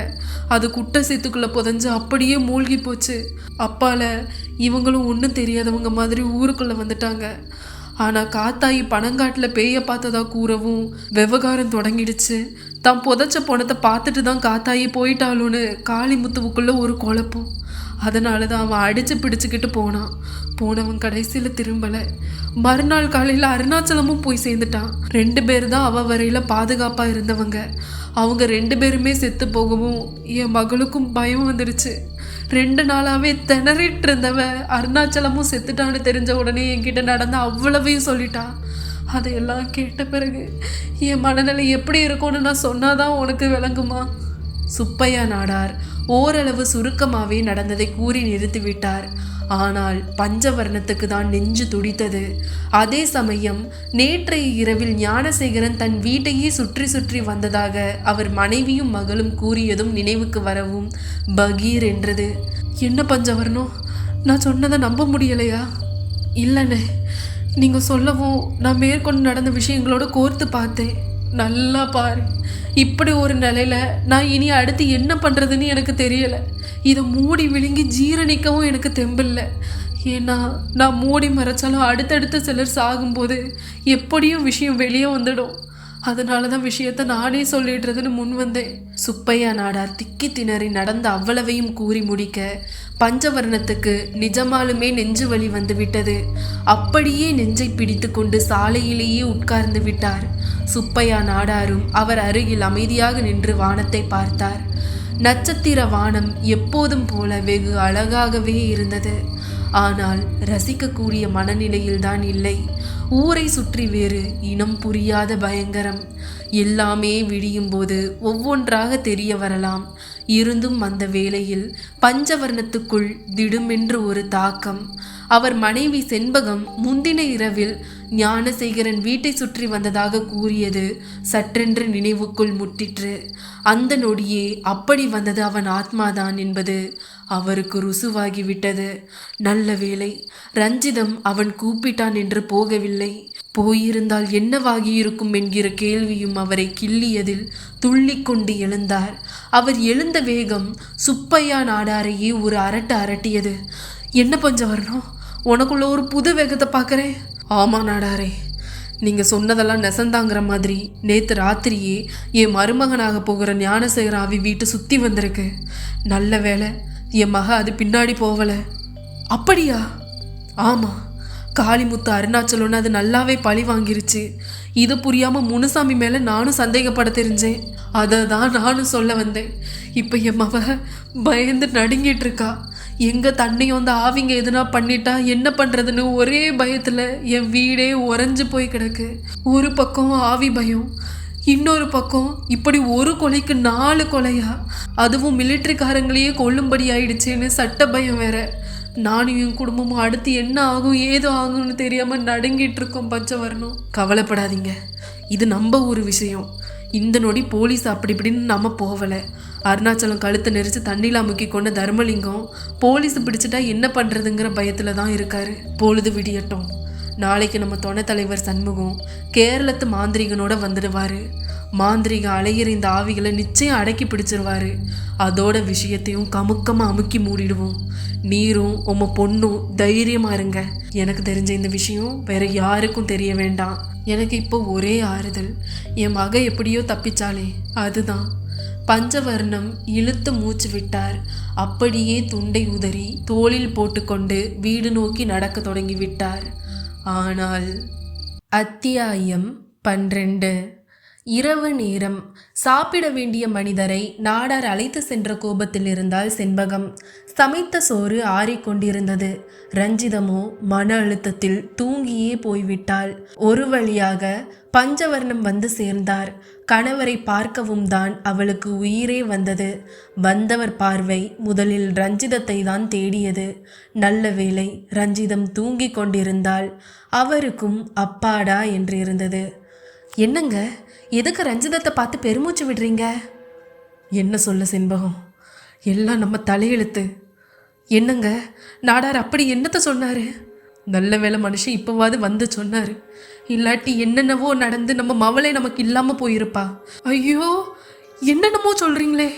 அது குட்டை சேத்துக்குள்ளே புதைஞ்சு அப்படியே மூழ்கி போச்சு. அப்பால இவங்களும் ஒன்றும் தெரியாதவங்க மாதிரி ஊருக்குள்ளே வந்துட்டாங்க. ஆனால் காத்தாயி பனங்காட்டில் பேய பார்த்ததா கூறவும் விவகாரம் தொடங்கிடுச்சு. தான் புதைச்ச பணத்தை பார்த்துட்டு தான் காத்தாயி போயிட்டாலுன்னு காளிமுத்துவுக்குள்ளே ஒரு குழப்பம். அதனால தான் அவன் அடித்து பிடிச்சிக்கிட்டு போனவன் கடைசியில் திரும்பலை. மறுநாள் காலையில் அருணாச்சலமும் போய் சேர்ந்துட்டான். 2 பேர் தான் அவள் வரையில் பாதுகாப்பாக இருந்தவங்க. அவங்க 2 பேருமே செத்து போகவும் என் மகளுக்கும் பயம் வந்துடுச்சு. 2 நாளாகவே திணறிட்டு இருந்தவ அருணாச்சலமும் செத்துட்டான்னு தெரிஞ்ச உடனே என்கிட்ட நடந்த அவ்வளவையும் சொல்லிட்டா. அதையெல்லாம் கேட்ட பிறகு என் மனநிலை எப்படி இருக்கும்னு நான் சொன்னாதான் உனக்கு விளங்குமா? சுப்பையா நாடார் ஓரளவு சுருக்கமாகவே நடந்ததை கூறி நிறுத்திவிட்டார். ஆனால் பஞ்சவர்ணத்துக்கு தான் நெஞ்சு துடித்தது. அதே சமயம் நேற்றைய இரவில் ஞானசேகரன் தன் வீட்டையே சுற்றி சுற்றி வந்ததாக அவர் மனைவியும் மகளும் கூறியதும் நினைவுக்கு வரவும் பகீர் என்றது. என்ன பஞ்சவர்ணம், நான் சொன்னதை நம்ப முடியலையா? இல்லைண்ணே, நீங்கள் சொல்லவும் நான் மேற்கொண்டு நடந்த விஷயங்களோட கோர்த்து பார்த்தேன். நல்லா பாரு, இப்படி ஒரு நிலையில நான் இனி அடுத்து என்ன பண்ணுறதுன்னு எனக்கு தெரியலை. இதை மூடி விழுங்கி ஜீரணிக்கவும் எனக்கு தெம்பில்லை. ஏன்னா நான் மூடி மறைச்சாலும் அடுத்தடுத்து சிலர் சாகும்போது எப்படியும் விஷயம் வெளியே வந்துடும். அதனால தான் விஷயத்த நானே சொல்லிடுறதுன்னு முன் வந்தேன். சுப்பையா நாடார் திக்கி திணறி நடந்த அவ்வளவையும் கூறி முடிக்க பஞ்சவர்ணத்துக்கு நிஜமாலுமே நெஞ்சு வலி வந்து விட்டது. அப்படியே நெஞ்சை பிடித்து கொண்டு சாலையிலேயே உட்கார்ந்து விட்டார். சுப்பையா நாடாரும் அவர் அருகில் அமைதியாக நின்று வானத்தை பார்த்தார். நட்சத்திர வானம் எப்போதும் போல வெகு அழகாகவே இருந்தது. ஆனால் ரசிக்கக்கூடிய மனநிலையில்தான் இல்லை. ஊரை சுற்றி வேறு இனம் புரியாத பயங்கரம். எல்லாமே விடியும் போது ஒவ்வொன்றாக தெரிய வரலாம். இருந்தும் அந்த வேளையில் பஞ்சவர்ணத்துக்குள் திடுமென்று ஒரு தாக்கம். அவர் மனைவி செண்பகம் முந்தின இரவில் ஞானசேகரன் வீட்டை சுற்றி வந்ததாக கூறியது சற்றென்று நினைவுக்குள் முட்டிற்று. அந்த நொடியே அப்படி வந்தது அவன் ஆத்மாதான் என்பது அவருக்கு ருசுவாகிவிட்டது. நல்ல வேளை ரஞ்சிதம் அவன் கூப்பிட்டான் என்று போகவில்லை. போயிருந்தால் என்னவாகியிருக்கும் என்கிற கேள்வியும் அவரை கிள்ளியதில் துள்ளிக்கொண்டு எழுந்தார். அவர் எழுந்த வேகம் சுப்பையா நாடாரையே ஒரு அரட்டு அரட்டியது. என்ன பஞ்சவர்ணம், உனக்குள்ள ஒரு புது வேகத்தை பார்க்குறேன். ஆமா நாடாரே, நீங்கள் சொன்னதெல்லாம் நெசந்தாங்கிற மாதிரி நேற்று ராத்திரியே என் மருமகனாக போகிற ஞானசேகர ஆவி வீட்டை சுற்றி வந்திருக்கு. நல்ல வேலை என் மக அது பின்னாடி போகல. அப்படியா? ஆமா, காளிமுத்து அருணாச்சலம்னு அது நல்லாவே பழி வாங்கிருச்சு. இது புரியாம முனுசாமி மேல நானும் சந்தேகப்பட தெரிஞ்சேன். அதை தான் நானும் சொல்ல வந்தேன். இப்போ என் மக பயந்து நடுங்கிட்டு இருக்கா. எங்க தண்ணியும் அந்த ஆவிங்க எதுனா பண்ணிட்டா என்ன பண்றதுன்னு ஒரே பயத்துல என் வீடே உறைஞ்சு போய் கிடக்கு. ஒரு பக்கம் ஆவி பயம், இன்னொரு பக்கம் இப்படி ஒரு கொலைக்கு 4 கொலையா, அதுவும் மிலிட்ரிக்காரங்களையே கொல்லும்படி ஆயிடுச்சேன்னு சட்ட பயம் வேற. நானும் என் குடும்பமும் அடுத்து என்ன ஆகும் ஏதோ ஆகும்னு தெரியாம நடுங்கிட்டு இருக்கோம் பஞ்சவர்ணம். கவலைப்படாதீங்க, இது நம்ம ஒரு விஷயம். இந்த நொடி போலீஸ் அப்படி இப்படின்னு நம்ம போகலை. அருணாச்சலம் கழுத்தை நெரிச்சு தண்ணியில் அமுக்கி கொண்ட தர்மலிங்கம் போலீஸ் பிடிச்சிட்டா என்ன பண்ணுறதுங்கிற பயத்தில் தான் இருக்காரு. பொழுது விடியட்டும். நாளைக்கு நம்ம துணை தலைவர் சண்முகம் கேரளத்து மாந்திரிகனோட வந்துடுவார். மாந்திரிக அலையிற இந்த ஆவிகளை நிச்சயம் அடக்கி பிடிச்சிருவாரு. அதோட விஷயத்தையும் கமுக்கமாக அமுக்கி மூடிடுவோம். நீரும் உம்ம பொண்ணும் தைரியமாக இருங்க. எனக்கு தெரிஞ்ச இந்த விஷயம் வேற யாருக்கும் தெரிய வேண்டாம். எனக்கு இப்போ ஒரே ஆறுதல், என் மக எப்படியோ தப்பிச்சாலே அதுதான். பஞ்சவர்ணம் இழுத்து மூச்சு விட்டார். அப்படியே துண்டை உதறி தோளில் போட்டுக்கொண்டு வீடு நோக்கி நடக்க தொடங்கி விட்டார். ஆனால் அத்தியாயம் 12. இரவு நேரம். சாப்பிட வேண்டிய மனிதரை நாடார் அழைத்து சென்ற கோபத்தில் இருந்தால் செண்பகம். சமைத்த சோறு ஆறிக்கொண்டிருந்தது. ரஞ்சிதமோ மன அழுத்தத்தில் தூங்கியே போய்விட்டாள். ஒரு வழியாக பஞ்சவர்ணம் வந்து சேர்ந்தார். கணவரை பார்க்கவும் தான் அவளுக்கு உயிரே வந்தது. வந்தவர் பார்வை முதலில் ரஞ்சிதத்தை தான் தேடியது. நல்ல வேளை ரஞ்சிதம் தூங்கி கொண்டிருந்தாள். அவருக்கும் அப்பாடா என்று இருந்தது. என்னங்க, எதுக்கு ரஞ்சிதத்தை பார்த்து பெருமூச்சு விடுறீங்க? என்ன சொல்ல செண்பகம், எல்லாம் நம்ம தலையெழுத்து. என்னங்க, நாடார் அப்படி என்னத்தை சொன்னார்? நல்ல வேளை மனுஷன் இப்போவாது வந்து சொன்னார். இல்லாட்டி என்னென்னவோ நடந்து நம்ம மவளே நமக்கு இல்லாமல் போயிருப்பா. ஐயோ, என்னென்னமோ சொல்கிறீங்களே,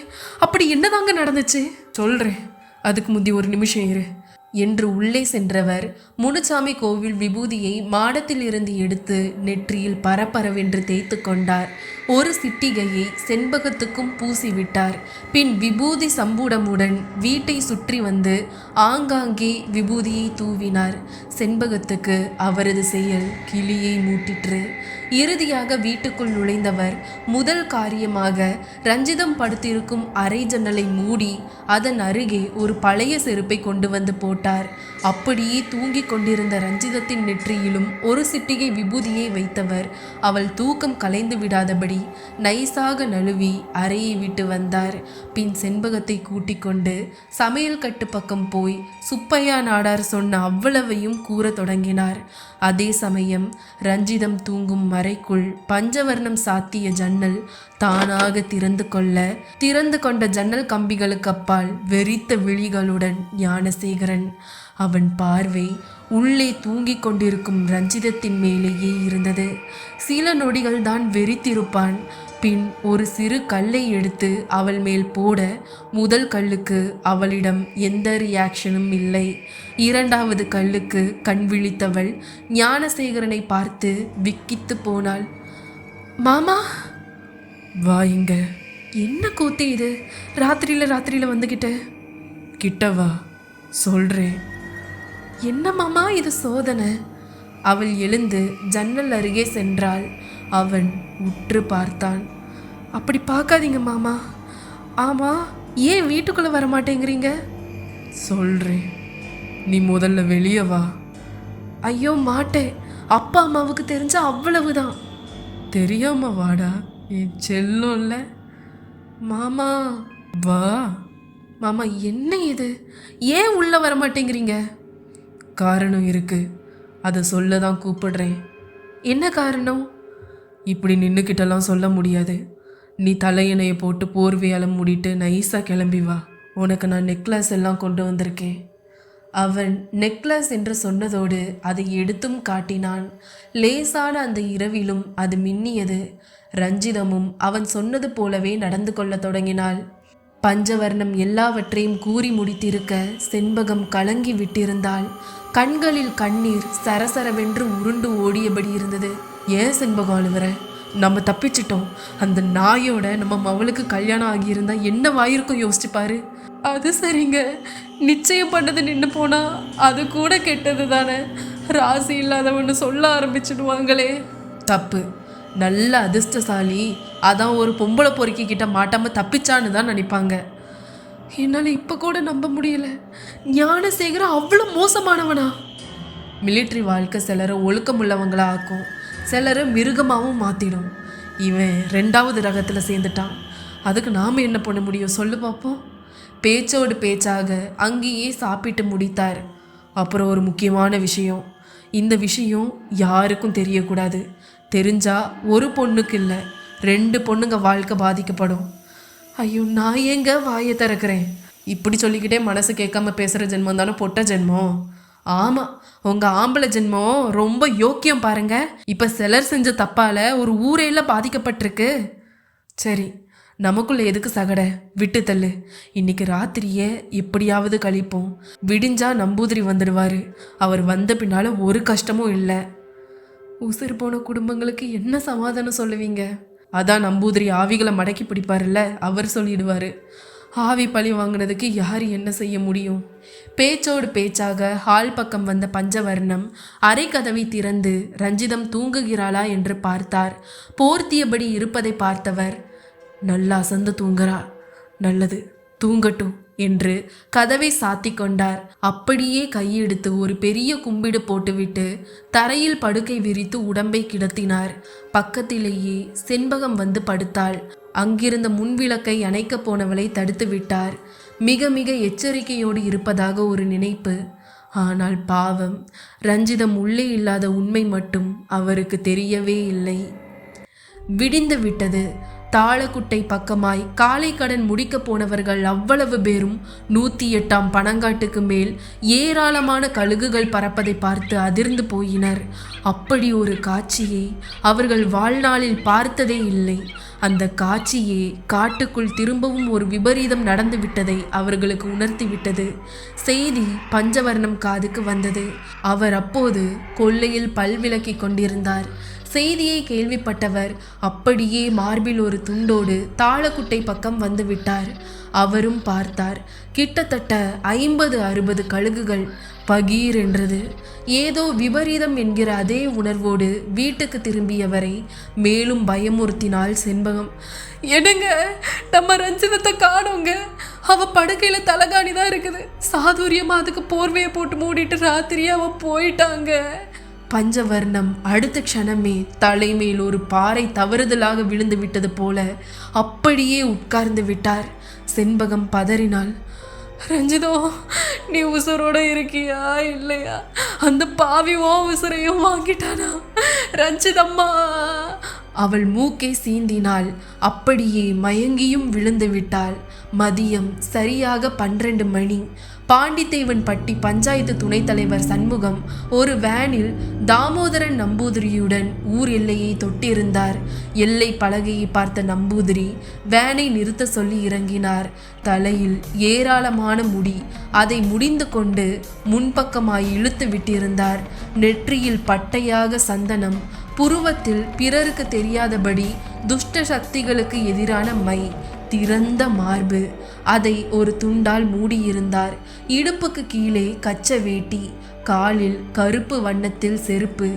அப்படி என்னதாங்க நடந்துச்சு? சொல்கிறேன், அதுக்கு முந்தி ஒரு நிமிஷம் இரு என்று உள்ளே சென்றவர் முனுசாமி கோவில் விபூதியை மாடத்தில் இருந்து எடுத்து நெற்றியில் பரபரவென்று தேய்த்து கொண்டார். ஒரு சிட்டிகையை செண்பகத்துக்கும் பூசிவிட்டார். பின் விபூதி சம்பூடமுடன் வீட்டை சுற்றி வந்து ஆங்காங்கே விபூதியை தூவினார். செண்பகத்துக்கு அவரது செயல் கிளியை மூட்டிற்று. இறுதியாக வீட்டுக்குள் நுழைந்தவர் முதல் காரியமாக ரஞ்சிதம் படுத்திருக்கும் அறை ஜன்னலை மூடி அதன் அருகே ஒரு பழைய செருப்பை கொண்டு வந்து போட்டார். அப்படியே தூங்கி கொண்டிருந்த ரஞ்சிதத்தின் நெற்றியிலும் ஒரு சிட்டிகை விபூதியை வைத்தவர் அவள் தூக்கம் கலைந்து விடாதபடி நைசாக நழுவி அறையை விட்டு வந்தார். பின் செண்பகத்தை கூட்டிக் கொண்டு சமையல் கட்டு பக்கம் போய் சுப்பையா நாடார் சொன்ன அவ்வளவையும் கூற தொடங்கினார். அதே சமயம் ரஞ்சிதம் தூங்கும் அறைக்குள் பஞ்சவர்ணம் சாத்திய ஜன்னல் தானாக திறந்து கொண்ட ஜன்னல் கம்பிகளுக்கு அப்பால் வெறித்த விழிகளுடன் ஞானசேகரன். அவன் பார்வை உள்ளே தூங்கிக் கொண்டிருக்கும் ரஞ்சிதத்தின் மேலேயே இருந்தது. சில நொடிகள் தான் வெறித்திருப்பான். பின் ஒரு சிறு கல்லை எடுத்து அவள் மேல் போட முதல் கல்லுக்கு அவளிடம் எந்த ரியாக்ஷனும் இல்லை. இரண்டாவது கல்லுக்கு கண் விழித்தவள் ஞானசேகரனை பார்த்து விக்கித்து போனாள். மாமா, வா இங்க. என்ன கூத்து இது? ராத்திரியில வந்துக்கிட்ட. கிட்டவா, சொல்றேன். என்ன மாமா இது சோதனை? அவள் எழுந்து ஜன்னல் அருகே சென்றாள். அவன் உற்று பார்த்தான். அப்படி பார்க்காதீங்க மாமா. ஆமா, ஏன் வீட்டுக்குள்ளே வரமாட்டேங்கிறீங்க? சொல்றேன், நீ முதல்ல வெளியே வா. ஐயோ மாட்டேன், அப்பா அம்மாவுக்கு தெரிஞ்ச அவ்வளவுதான். தெரியாம வாடா, என் செல்லம் இல்லை. மாமா வா. மாமா என்ன இது? ஏன் உள்ள வரமாட்டேங்கிறீங்க? காரணம் இருக்கு, அதை சொல்ல தான் கூப்பிடுறேன். என்ன காரணம்? இப்படி நின்றுக்கிட்டலாம் சொல்ல முடியாது. நீ தலையணையை போட்டு போர்வையால் மூடிட்டு நைஸாக கிளம்பி வா. உனக்கு நான் நெக்லஸ் எல்லாம் கொண்டு வந்திருக்கேன். அவன் நெக்லஸ் என்று சொன்னதோடு அதை எடுத்தும் காட்டினான். லேசான அந்த இரவிலும் அது மின்னியது. ரஞ்சிதமும் அவன் சொன்னது போலவே நடந்து கொள்ள தொடங்கினாள். பஞ்சவர்ணம் எல்லாவற்றையும் கூறி முடித்திருக்க செண்பகம் கலங்கி விட்டிருந்தாள். கண்களில் கண்ணீர் சரசரவென்று உருண்டு ஓடியபடி இருந்தது. ஏன் செண்பகம் அழுவுற? நம்ம தப்பிச்சிட்டோம். அந்த நாயோட நம்ம மவளுக்கு கல்யாணம் ஆகியிருந்தா என்ன வாயிருக்கும் யோசிச்சு பாரு. அது சரிங்க, நிச்சயம் பண்ணது நின்று போனா அது கூட கெட்டது தானே. ராசி இல்லாதவன்னு சொல்ல ஆரம்பிச்சிடுவாங்களே. தப்பு. நல்ல அதிர்ஷ்டசாலி அதான் ஒரு பொம்பளை பொறுக்கி கிட்ட மாட்டாம தப்பிச்சான்னு தான் நினைப்பாங்க. என்னால் இப்போ கூட நம்ப முடியல. ஞானசேகரன் அவ்வளோ மோசமானவனா? மிலிட்ரி வாழ்க்கை சிலரை ஒழுக்கமுள்ளவங்களா ஆக்கும், சிலரை மிருகமாகவும் மாற்றிடும். இவன் 2வது ரகத்தில் சேர்ந்துட்டான். அதுக்கு நாம் என்ன பண்ண முடியும் சொல்லு பார்ப்போம். பேச்சோடு பேச்சாக அங்கேயே சாப்பிட்டு முடித்தார். அப்புறம் ஒரு முக்கியமான விஷயம், இந்த விஷயம் யாருக்கும் தெரியக்கூடாது. தெரிஞ்சா ஒரு பொண்ணுக்கு இல்லை 2 பொண்ணுங்க வாழ்க்கை பாதிக்கப்படும். ஐயோ, நான் ஏங்க வாயை திறக்கிறேன்? இப்படி சொல்லிக்கிட்டே மனசு கேட்காம பேசுகிற ஜென்மம் தானே பொட்ட ஜென்மம். ஆமாம், உங்கள் ஆம்பளை ஜென்மம் ரொம்ப யோக்கியம் பாருங்க. இப்போ சிலர் செஞ்ச தப்பால் ஒரு ஊரையில் பாதிக்கப்பட்டிருக்கு. சரி, நமக்குள்ள எதுக்கு சகடை, விட்டு தள்ளு. இன்னைக்கு ராத்திரியே எப்படியாவது கழிப்போம். விடிஞ்சா நம்பூதிரி வந்துடுவார். அவர் வந்த பின்னால் ஒரு கஷ்டமும் இல்லை. உசுறு போன குடும்பங்களுக்கு என்ன சமாதானம் சொல்லுவீங்க? அதான் நம்பூதிரி ஆவிகளை மடக்கி பிடிப்பார்ல, அவர் சொல்லிடுவார். ஆவி பழி வாங்கினதுக்கு யார் என்ன செய்ய முடியும்? பேச்சோடு பேச்சாக ஹால் பக்கம் வந்த பஞ்சவர்ணம் அரை கதவை திறந்து ரஞ்சிதம் தூங்குகிறாளா என்று பார்த்தார். போர்த்தியபடி இருப்பதை பார்த்தவர், நல்லா அசந்து தூங்குறா, நல்லது, தூங்கட்டும் என்று கதவை சாத்தி கொண்டார். அப்படியே கையெடுத்து ஒரு பெரிய கும்பிடு போட்டுவிட்டு தரையில் படுக்கை விரித்து உடம்பை கிடத்தினார். பக்கத்திலேயே செண்பகம் வந்து படுத்தாள். அங்கிருந்த முன்விளக்கை அணைக்க போனவளை தடுத்து விட்டார். மிக மிக எச்சரிக்கையோடு இருப்பதாக ஒரு நினைப்பு. ஆனால் பாவம், ரஞ்சிதம் உள்ளே இல்லாத உண்மை மட்டும் அவருக்கு தெரியவே இல்லை. விடிந்து விட்டது. தாளக்குட்டை பக்கமாய் காலை கடன் முடிக்க போனவர்கள் அவ்வளவு பேரும் 108ஆம் பனங்காட்டுக்கு மேல் ஏராளமான கழுகுகள் பறப்பதை பார்த்து அதிர்ந்து போயினர். அப்படி ஒரு காட்சியை அவர்கள் வாழ்நாளில் பார்த்ததே இல்லை. அந்த காட்சியே காட்டுக்குள் திரும்பவும் ஒரு விபரீதம் நடந்து விட்டதை அவர்களுக்கு உணர்த்திவிட்டது. செய்தி பஞ்சவர்ணம் காதுக்கு வந்தது. அவர் அப்போது கொல்லையில் பல்விளக்கி கொண்டிருந்தார். செய்தியை கேள்விப்பட்டவர் அப்படியே மார்பில் ஒரு துண்டோடு தாளக்குட்டை பக்கம் வந்து விட்டார். அவரும் பார்த்தார். கிட்டத்தட்ட 50-60 கழுகுகள் பகீர் என்றது. ஏதோ விபரீதம் என்கிற அதே உணர்வோடு வீட்டுக்கு திரும்பியவரை மேலும் பயமுறுத்தினாள் செண்பகம். என்னங்க, நம்ம ரஞ்சிதத்தை காணோங்க. அவ படுக்கையில தலகாணி தான் இருக்குது. சாதுரியமா அதுக்கு போர்வையை போட்டு மூடிட்டு ராத்திரியே அவ போயிட்டாங்க. பஞ்சவர்ணம் அடுத்த க்ஷணமே தலைமேல் ஒரு பாறை தவறுதலாக விழுந்து விட்டது போல அப்படியே உட்கார்ந்து விட்டார். செண்பகம் பதறினாள். ரஞ்சிதோ, நீ உசுரோட இருக்கியா இல்லையா? அந்த பாவிவோ உசுரையும் வாங்கிட்டானா? ரஞ்சிதம்மா! அவள் மூக்கை சீந்தினாள். அப்படியே மயங்கியும் விழுந்து விட்டாள். மதியம் சரியாக 12 மணி. பாண்டித்தேவன் பட்டி பஞ்சாயத்து துணைத் தலைவர் சண்முகம் ஒரு வேனில் தாமோதரன் நம்பூதிரியுடன் ஊர் எல்லையை தொட்டிருந்தார். எல்லை பலகையை பார்த்த நம்பூதிரி வேனை நிறுத்த சொல்லி இறங்கினார். தலையில் ஏராளமான முடி. அதை முடிந்து கொண்டு முன்பக்கமாய் இழுத்து விட்டிருந்தார். நெற்றியில் பட்டையாக சந்தனம், புருவத்தில் பிறருக்கு தெரியாதபடி துஷ்ட சக்திகளுக்கு எதிரான மை, திறந்த மார்பு. அதை ஒரு துண்டால் மூடியிருந்தார். இடுப்புக்கு கீழே கச்ச வேட்டி, காலில் கருப்பு வண்ணத்தில் செருப்பு.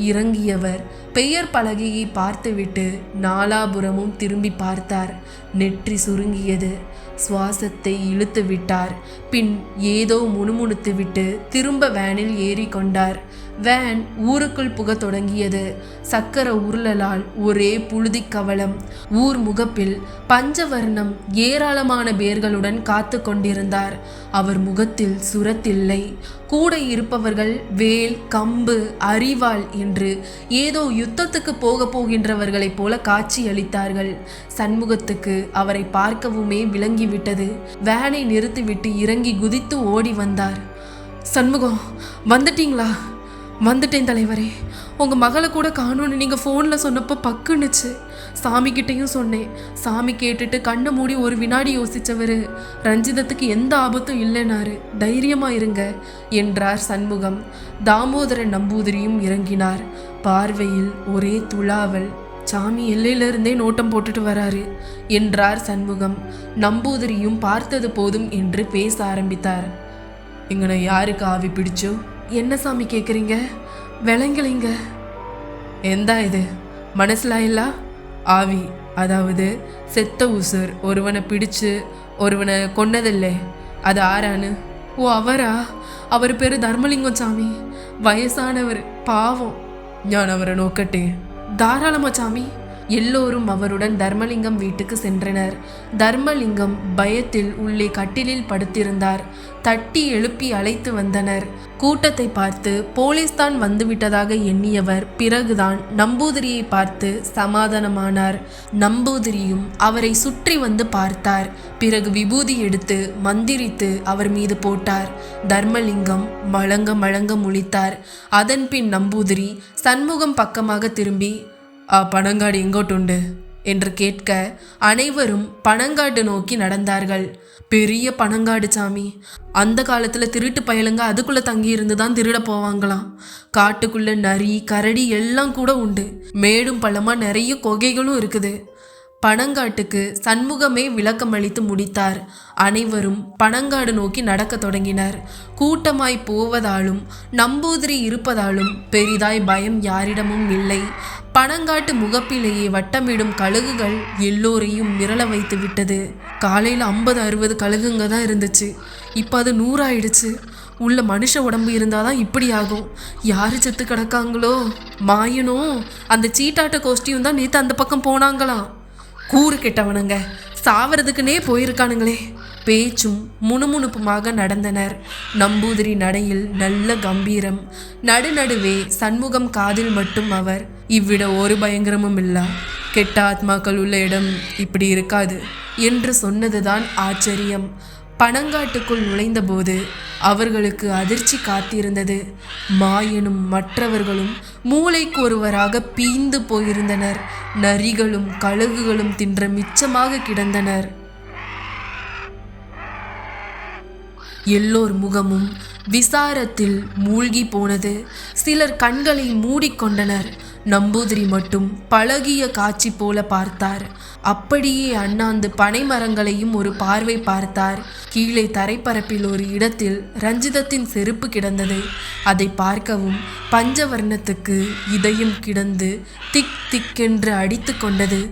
இறங்கியவர் பெயர் பலகையை பார்த்துவிட்டு நாலாபுரமும் திரும்பி பார்த்தார். நெற்றி சுருங்கியது. சுவாசத்தை இழுத்து விட்டார். பின் ஏதோ முணுமுணுத்து விட்டு திரும்ப வேனில் ஏறி கொண்டார். வேன் ஊருக்குள் புக தொடங்கியது. சக்கர உருளலால் ஒரே புழுதி கவலம். ஊர் முகப்பில் பஞ்சவர்ணம் ஏராளமான பேர்களுடன் காத்து கொண்டிருந்தார். அவர் முகத்தில் சுரத்தில்லை. கூட இருப்பவர்கள் வேல், கம்பு, அரிவாள் என்று ஏதோ யுத்தத்துக்கு போக போகின்றவர்களைப் போல காட்சி அளித்தார்கள். சண்முகத்துக்கு அவரை பார்க்கவுமே விளங்கிவிட்டது. வேனை நிறுத்திவிட்டு இறங்கி குதித்து ஓடி வந்தார். சண்முகம், வந்துட்டீங்களா? வந்துட்டேன் தலைவரே. உங்கள் மகளை கூட காணோன்னு நீங்கள் ஃபோனில் சொன்னப்போ பக்குன்னுச்சு. சாமிக்கிட்டையும் சொன்னேன். சாமி கேட்டுட்டு கண்ணை மூடி ஒரு வினாடி யோசித்தவர் ரஞ்சிதத்துக்கு எந்த ஆபத்தும் இல்லைனாரு. தைரியமாக இருங்க என்றார் சண்முகம். தாமோதரன் நம்பூதிரியும் இறங்கினார். பார்வையில் ஒரே துளாவல். சாமி எல்லையிலிருந்தே நோட்டம் போட்டுட்டு வராரு என்றார் சண்முகம். நம்பூதிரியும் பார்த்தது போதும் என்று பேச ஆரம்பித்தார். இங்கன யாருக்கு ஆவி பிடிச்சோ? என்ன சாமி கேட்குறீங்க? விளங்கலைங்க. எந்தா இது மனசிலாயில்ல? ஆவி அதாவது செத்த உசுர் ஒருவனை பிடிச்சு ஒருவனை கொன்னதில்லை, அது ஆரானு? ஓ அவரா? அவர் பேரு தர்மலிங்கம் சாமி, வயசானவர், பாவம். ஞான் அவரை நோக்கட்டே. தாராளமா சாமி. எல்லோரும் அவருடன் தர்மலிங்கம் வீட்டுக்கு சென்றனர். தர்மலிங்கம் பயத்தில் உள்ளே கட்டிலில் படுத்திருந்தார். தட்டி எழுப்பி அழைத்து வந்தனர். கூட்டத்தை பார்த்து போலீஸ் தான் வந்துவிட்டதாக எண்ணியவர் பிறகுதான் நம்பூதிரியை பார்த்து சமாதானமானார். நம்பூதிரியும் அவரை சுற்றி வந்து பார்த்தார். பிறகு விபூதி எடுத்து மந்திரித்து அவர் மீது போட்டார். தர்மலிங்கம் மழங்க மழங்க முழித்தார். அதன் பின் நம்பூதிரி சண்முகம் பக்கமாக திரும்பி, பனங்காடு எங்கோட்டுண்டு என்று கேட்க அனைவரும் பனங்காடு நோக்கி நடந்தார்கள். பெரிய பனங்காடு சாமி. அந்த காலத்தில் திருட்டு பயலுங்க அதுக்குள்ளே தங்கி இருந்து தான் திருட போவாங்களாம். காட்டுக்குள்ளே நரி கரடி எல்லாம் கூட உண்டு. மேடும் பள்ளமாக நிறைய கொகைகளும் இருக்குது. பனங்காட்டுக்கு சண்முகமே விளக்கம் அளித்து முடித்தார். அனைவரும் பனங்காடு நோக்கி நடக்க தொடங்கினர். கூட்டமாய் போவதாலும் நம்பூதிரி இருப்பதாலும் பெரிதாய் பயம் யாரிடமும் இல்லை. பனங்காட்டு முகப்பிலேயே வட்டமிடும் கழுகுகள் எல்லோரையும் மிரள வைத்து விட்டது. காலையில் 50-60 கழுகுங்க தான் இருந்துச்சு. இப்போ அது 100 ஆயிடுச்சு. உள்ள மனுஷ உடம்பு இருந்தாதான் இப்படி ஆகும். யாரு செத்து கிடக்காங்களோ? மாயனும் அந்த சீட்டாட்ட கோஷ்டியும் தான் நேற்று அந்த பக்கம் போனாங்களாம். கூறு கெட்டவனுங்க, சாவறதுக்குன்னே போயிருக்கானுங்களே. பேச்சும் முணுமுணுப்புமாக நடந்தனர். நம்பூதிரி நடையில் நல்ல கம்பீரம். நடுநடுவே சண்முகம் காதில் மட்டும் அவர், இவ்விட ஒரு பயங்கரமும் இல்ல, கெட்ட ஆத்மாக்கள் உள்ள இடம் இப்படி இருக்காது என்று சொன்னதுதான் ஆச்சரியம். பனங்காட்டுக்குள் நுழைந்தபோது அவர்களுக்கு அதிர்ச்சி காத்திருந்தது. மாயனும் மற்றவர்களும் மூளைக்கு ஒருவராக பீந்து போயிருந்தனர். நரிகளும் கழுகுகளும் தின்ற மிச்சமாக கிடந்தனர். எல்லோர் முகமும் விசாரத்தில் மூழ்கி போனது. சிலர் கண்களை மூடிக்கொண்டனர். நம்பூதிரி மட்டும் பழகிய காட்சி போல பார்த்தார். அப்படியே அண்ணாந்து பனை மரங்களையும் ஒரு பார்வை பார்த்தார். கீழே தரைப்பரப்பில் ஒரு இடத்தில் ரஞ்சிதத்தின் செருப்பு கிடந்தது. அதை பார்க்கவும் பஞ்சவர்ணத்துக்கு இதயம் கிடந்து திக் திக்கென்று அடித்து கொண்டது.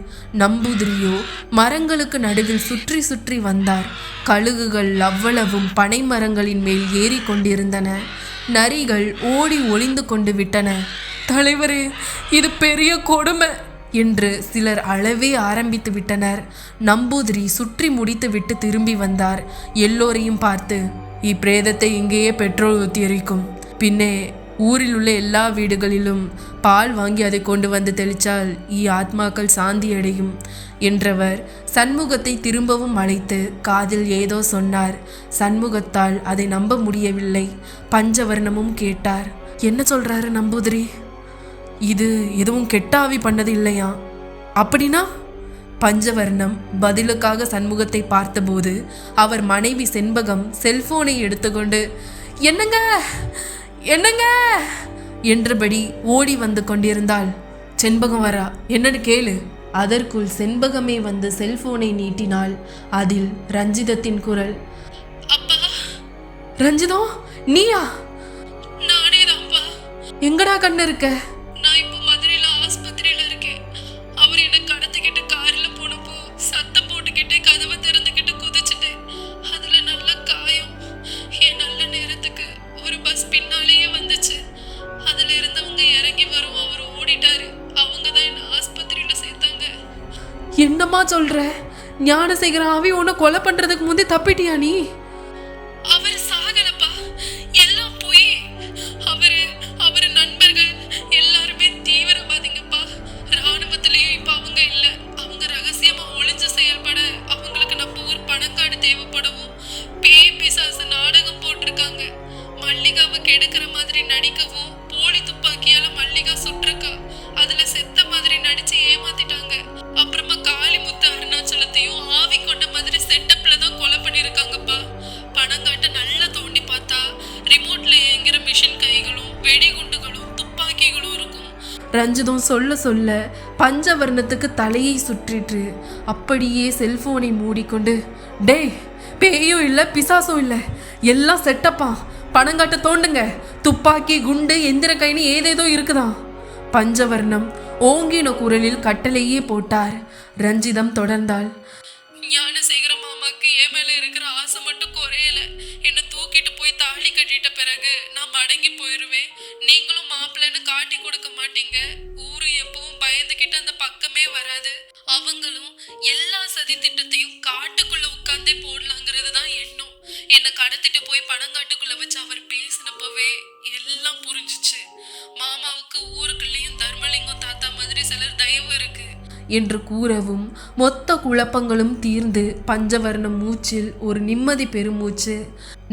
நம்பூதிரியோ மரங்களுக்கு நடுவில் சுற்றி சுற்றி வந்தார். கழுகுகள் அவ்வளவும் பனை மரங்களின் மேல் ஏறி கொண்டிருந்தன. நரிகள் ஓடி ஒளிந்து கொண்டு விட்டன. தலைவரே, இது பெரிய கொடுமை என்று சிலர் அழவே ஆரம்பித்து விட்டனர். நம்பூதிரி சுற்றி முடித்து விட்டு திரும்பி வந்தார். எல்லோரையும் பார்த்து, இப்பிரேதத்தை இங்கேயே பெட்ரோல் ஊற்றி எரிக்கும். பின்னே ஊரில் உள்ள எல்லா வீடுகளிலும் பால் வாங்கி அதை கொண்டு வந்து தெளித்தால் ஆத்மாக்கள் சாந்தி அடையும் என்றவர் சண்முகத்தை திரும்பவும் அழைத்து காதில் ஏதோ சொன்னார். சண்முகத்தால் அதை நம்ப முடியவில்லை. பஞ்சவர்ணமும் கேட்டார். என்ன சொல்றாரு நம்பூதிரி? இது எதுவும் கெட்ட ஆவி பண்ணது இல்லையா? அப்படின்னா? பஞ்சவர்ணம் பதிலுக்காக சண்முகத்தை பார்த்தபோது அவர் மனைவி செண்பகம் செல்போனை எடுத்துக்கொண்டு, என்னங்க என்னங்க என்றபடி ஓடி வந்து கொண்டிருந்தாள். செண்பகம் வரா, என்னன்னு கேளு. அதற்குள் செண்பகமே வந்து செல்போனை நீட்டினாள். அதில் ரஞ்சிதத்தின் குரல். அப்பா. ரஞ்சிதம், நீயா? நானே தான்ப்பா. எங்கடா கண்ணு இருக்க? நான் இப்போ மதுரையில ஆஸ்பத்திரியில இருக்கேன். அவர் என்ன கடத்திக்கிட்டு கார்ல போனப்போ சத்தம் போட்டுக்கிட்டு கதவை திறந்துக்கிட்டு குதிச்சுட்டு அதுல நல்ல காயம். என் நல்ல நேரத்துக்கு ஒரு பஸ் பின்னாலேயே வந்துச்சு. அதுல இருந்தவங்க இறங்கி வரும் அவர் ஓடிட்டாரு. அவங்க தான் என்ன ஆஸ்பத்திரியில சேர்த்தாங்க. என்னம்மா சொல்ற? ஞானசேகர ஆவி உன்னை கொலை பண்றதுக்கு முந்தி தப்பிட்டியா நீ? அவர் சாகலப்பா, எல்லாம் போய் அவரு நண்பர்கள் எல்லாருமே தீவிரவாதிங்கப்பா. ராணுவத்திலேயும் இப்ப அவங்க இல்ல. அவங்க ரகசியமா ஒளிஞ்சு செயல்பட அவங்களுக்கு நம்ம ஊர் பணங்காடு தேவைப்படவும் பேய் பிசாசு நாடகம் போட்டிருக்காங்க. மல்லிகாவை கெடுக்கிற மாதிரி நடிக்கவும் போலி துப்பாக்கியால மல்லிகா சுட்டிருக்கா. அதுல செத்த மாதிரி நடிச்சு ஏமாத்திட்டாங்க. அப்புறமா காளிமுத்து அருணாச்சலத்தையும் ஆவி கொண்ட மாதிரி செட்டப்ல தான் கொலை பண்ணிருக்காங்கப்பா. பணங்காட்ட நல்லா தோண்டி பார்த்தா ரிமோட்ல இயங்குற மிஷின் கைகளும் வெடிகுண்டுகளும் துப்பாக்கிகளும் இருக்கும். ரஞ்சிதம் சொல்ல சொல்ல பஞ்சவர்ணத்துக்கு தலையை சுற்றிற்று. அப்படியே செல்போனை மூடிக்கொண்டு, டேய் பேயும் இல்லை பிசாசும் இல்லை, எல்லாம் செட்டப்பா, பணங்காட்ட தோண்டுங்க, துப்பாக்கி குண்டு எந்திர கைனி ஏதேதோ இருக்குதான். பஞ்சவர்ணம் ஓங்கின குரலில் கட்டளையே போட்டார். ரஞ்சிதம் தொடர்ந்தாள். ஞானசேகர மாமாக்கு என் மேல இருக்கிற ஆசை மட்டும் குறையல. என்ன தூக்கிட்டு போய் தாலி கட்டிட்ட பிறகு நான் மடங்கி போயிருவேன். நீங்களும் மாப்பிள்ளைன்னு காட்டி கொடுக்க மாட்டீங்க. ஊரு எப்பவும் பயந்துகிட்டு அந்த பக்கமே வராது. அவங்களும் எல்லா சதி திட்டத்தையும் காட்டுக்குள்ள உட்கார்ந்தே போடலாங்கிறது தான் எண்ணம். என்னை கடத்திட்டு போய் பணங்காட்டுக்குள்ள வச்சு அவர் பேசினப்பவே எல்லாம் புரிஞ்சிச்சு. மாமாவுக்கு ஊருக்குள்ளேயும் தர்மலிங்கம் தாத்தா மாதிரி சிலர் தயவு இருக்கு என்று கூறவும் மொத்த குழப்பங்களும் தீர்ந்து பஞ்சவர்ணம் மூச்சில் ஒரு நிம்மதி பெருமூச்சு.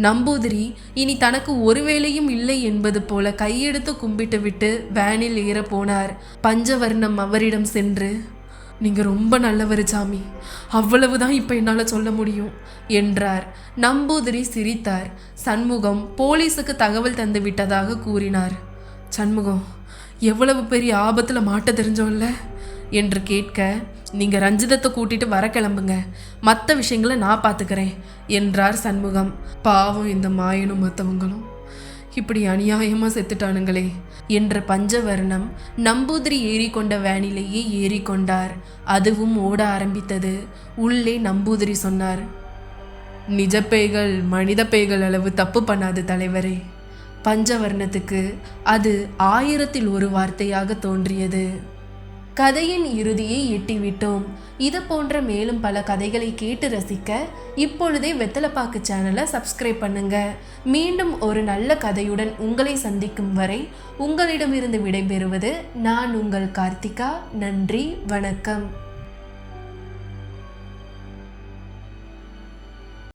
நம்பூதிரி இனி தனக்கு ஒரு வேளையும் இல்லை என்பது போல கையெடுத்து கும்பிட்டு விட்டு வேனில் ஏற போனார். பஞ்சவர்ணம் அவரிடம் சென்று, நீங்க ரொம்ப நல்லவர் சாமி, அவ்வளவுதான் இப்ப என்னால சொல்ல முடியும் என்றார். நம்பூதிரி சிரித்தார். சண்முகம் போலீஸுக்கு தகவல் தந்து விட்டதாக கூறினார். சண்முகம், எவ்வளவு பெரிய ஆபத்துல மாட்ட தெரிஞ்சோம்ல என்று கேட்க, நீங்க ரஞ்சிதத்தை கூட்டிட்டு வர கிளம்புங்க, மற்ற விஷயங்களை நான் பார்த்துக்கிறேன் என்றார் சண்முகம். பாவம் இந்த மாயனும் மற்றவங்களும் இப்படி அநியாயமா செத்துட்டானுங்களே என்ற பஞ்சவர்ணம் நம்பூதிரி ஏறிக்கொண்ட வேனிலேயே ஏறிக்கொண்டார். அதுவும் ஓட ஆரம்பித்தது. உள்ளே நம்பூதிரி சொன்னார், நிஜ பேய்கள் மனித பேய்கள் அளவு தப்பு பண்ணாது தலைவரே. பஞ்சவர்ணத்துக்கு அது 1000ல் ஒரு வார்த்தையாக தோன்றியது. கதையின் இறுதியை எட்டிவிட்டோம். இது போன்ற மேலும் பல கதைகளை கேட்டு ரசிக்க இப்பொழுதே வெத்தலைப்பாக்கு சேனலை சப்ஸ்கிரைப் பண்ணுங்க. மீண்டும் ஒரு நல்ல கதையுடன் உங்களை சந்திக்கும் வரை உங்களிடமிருந்து விடைபெறுவது நான் உங்கள் கார்த்திகா. நன்றி, வணக்கம்.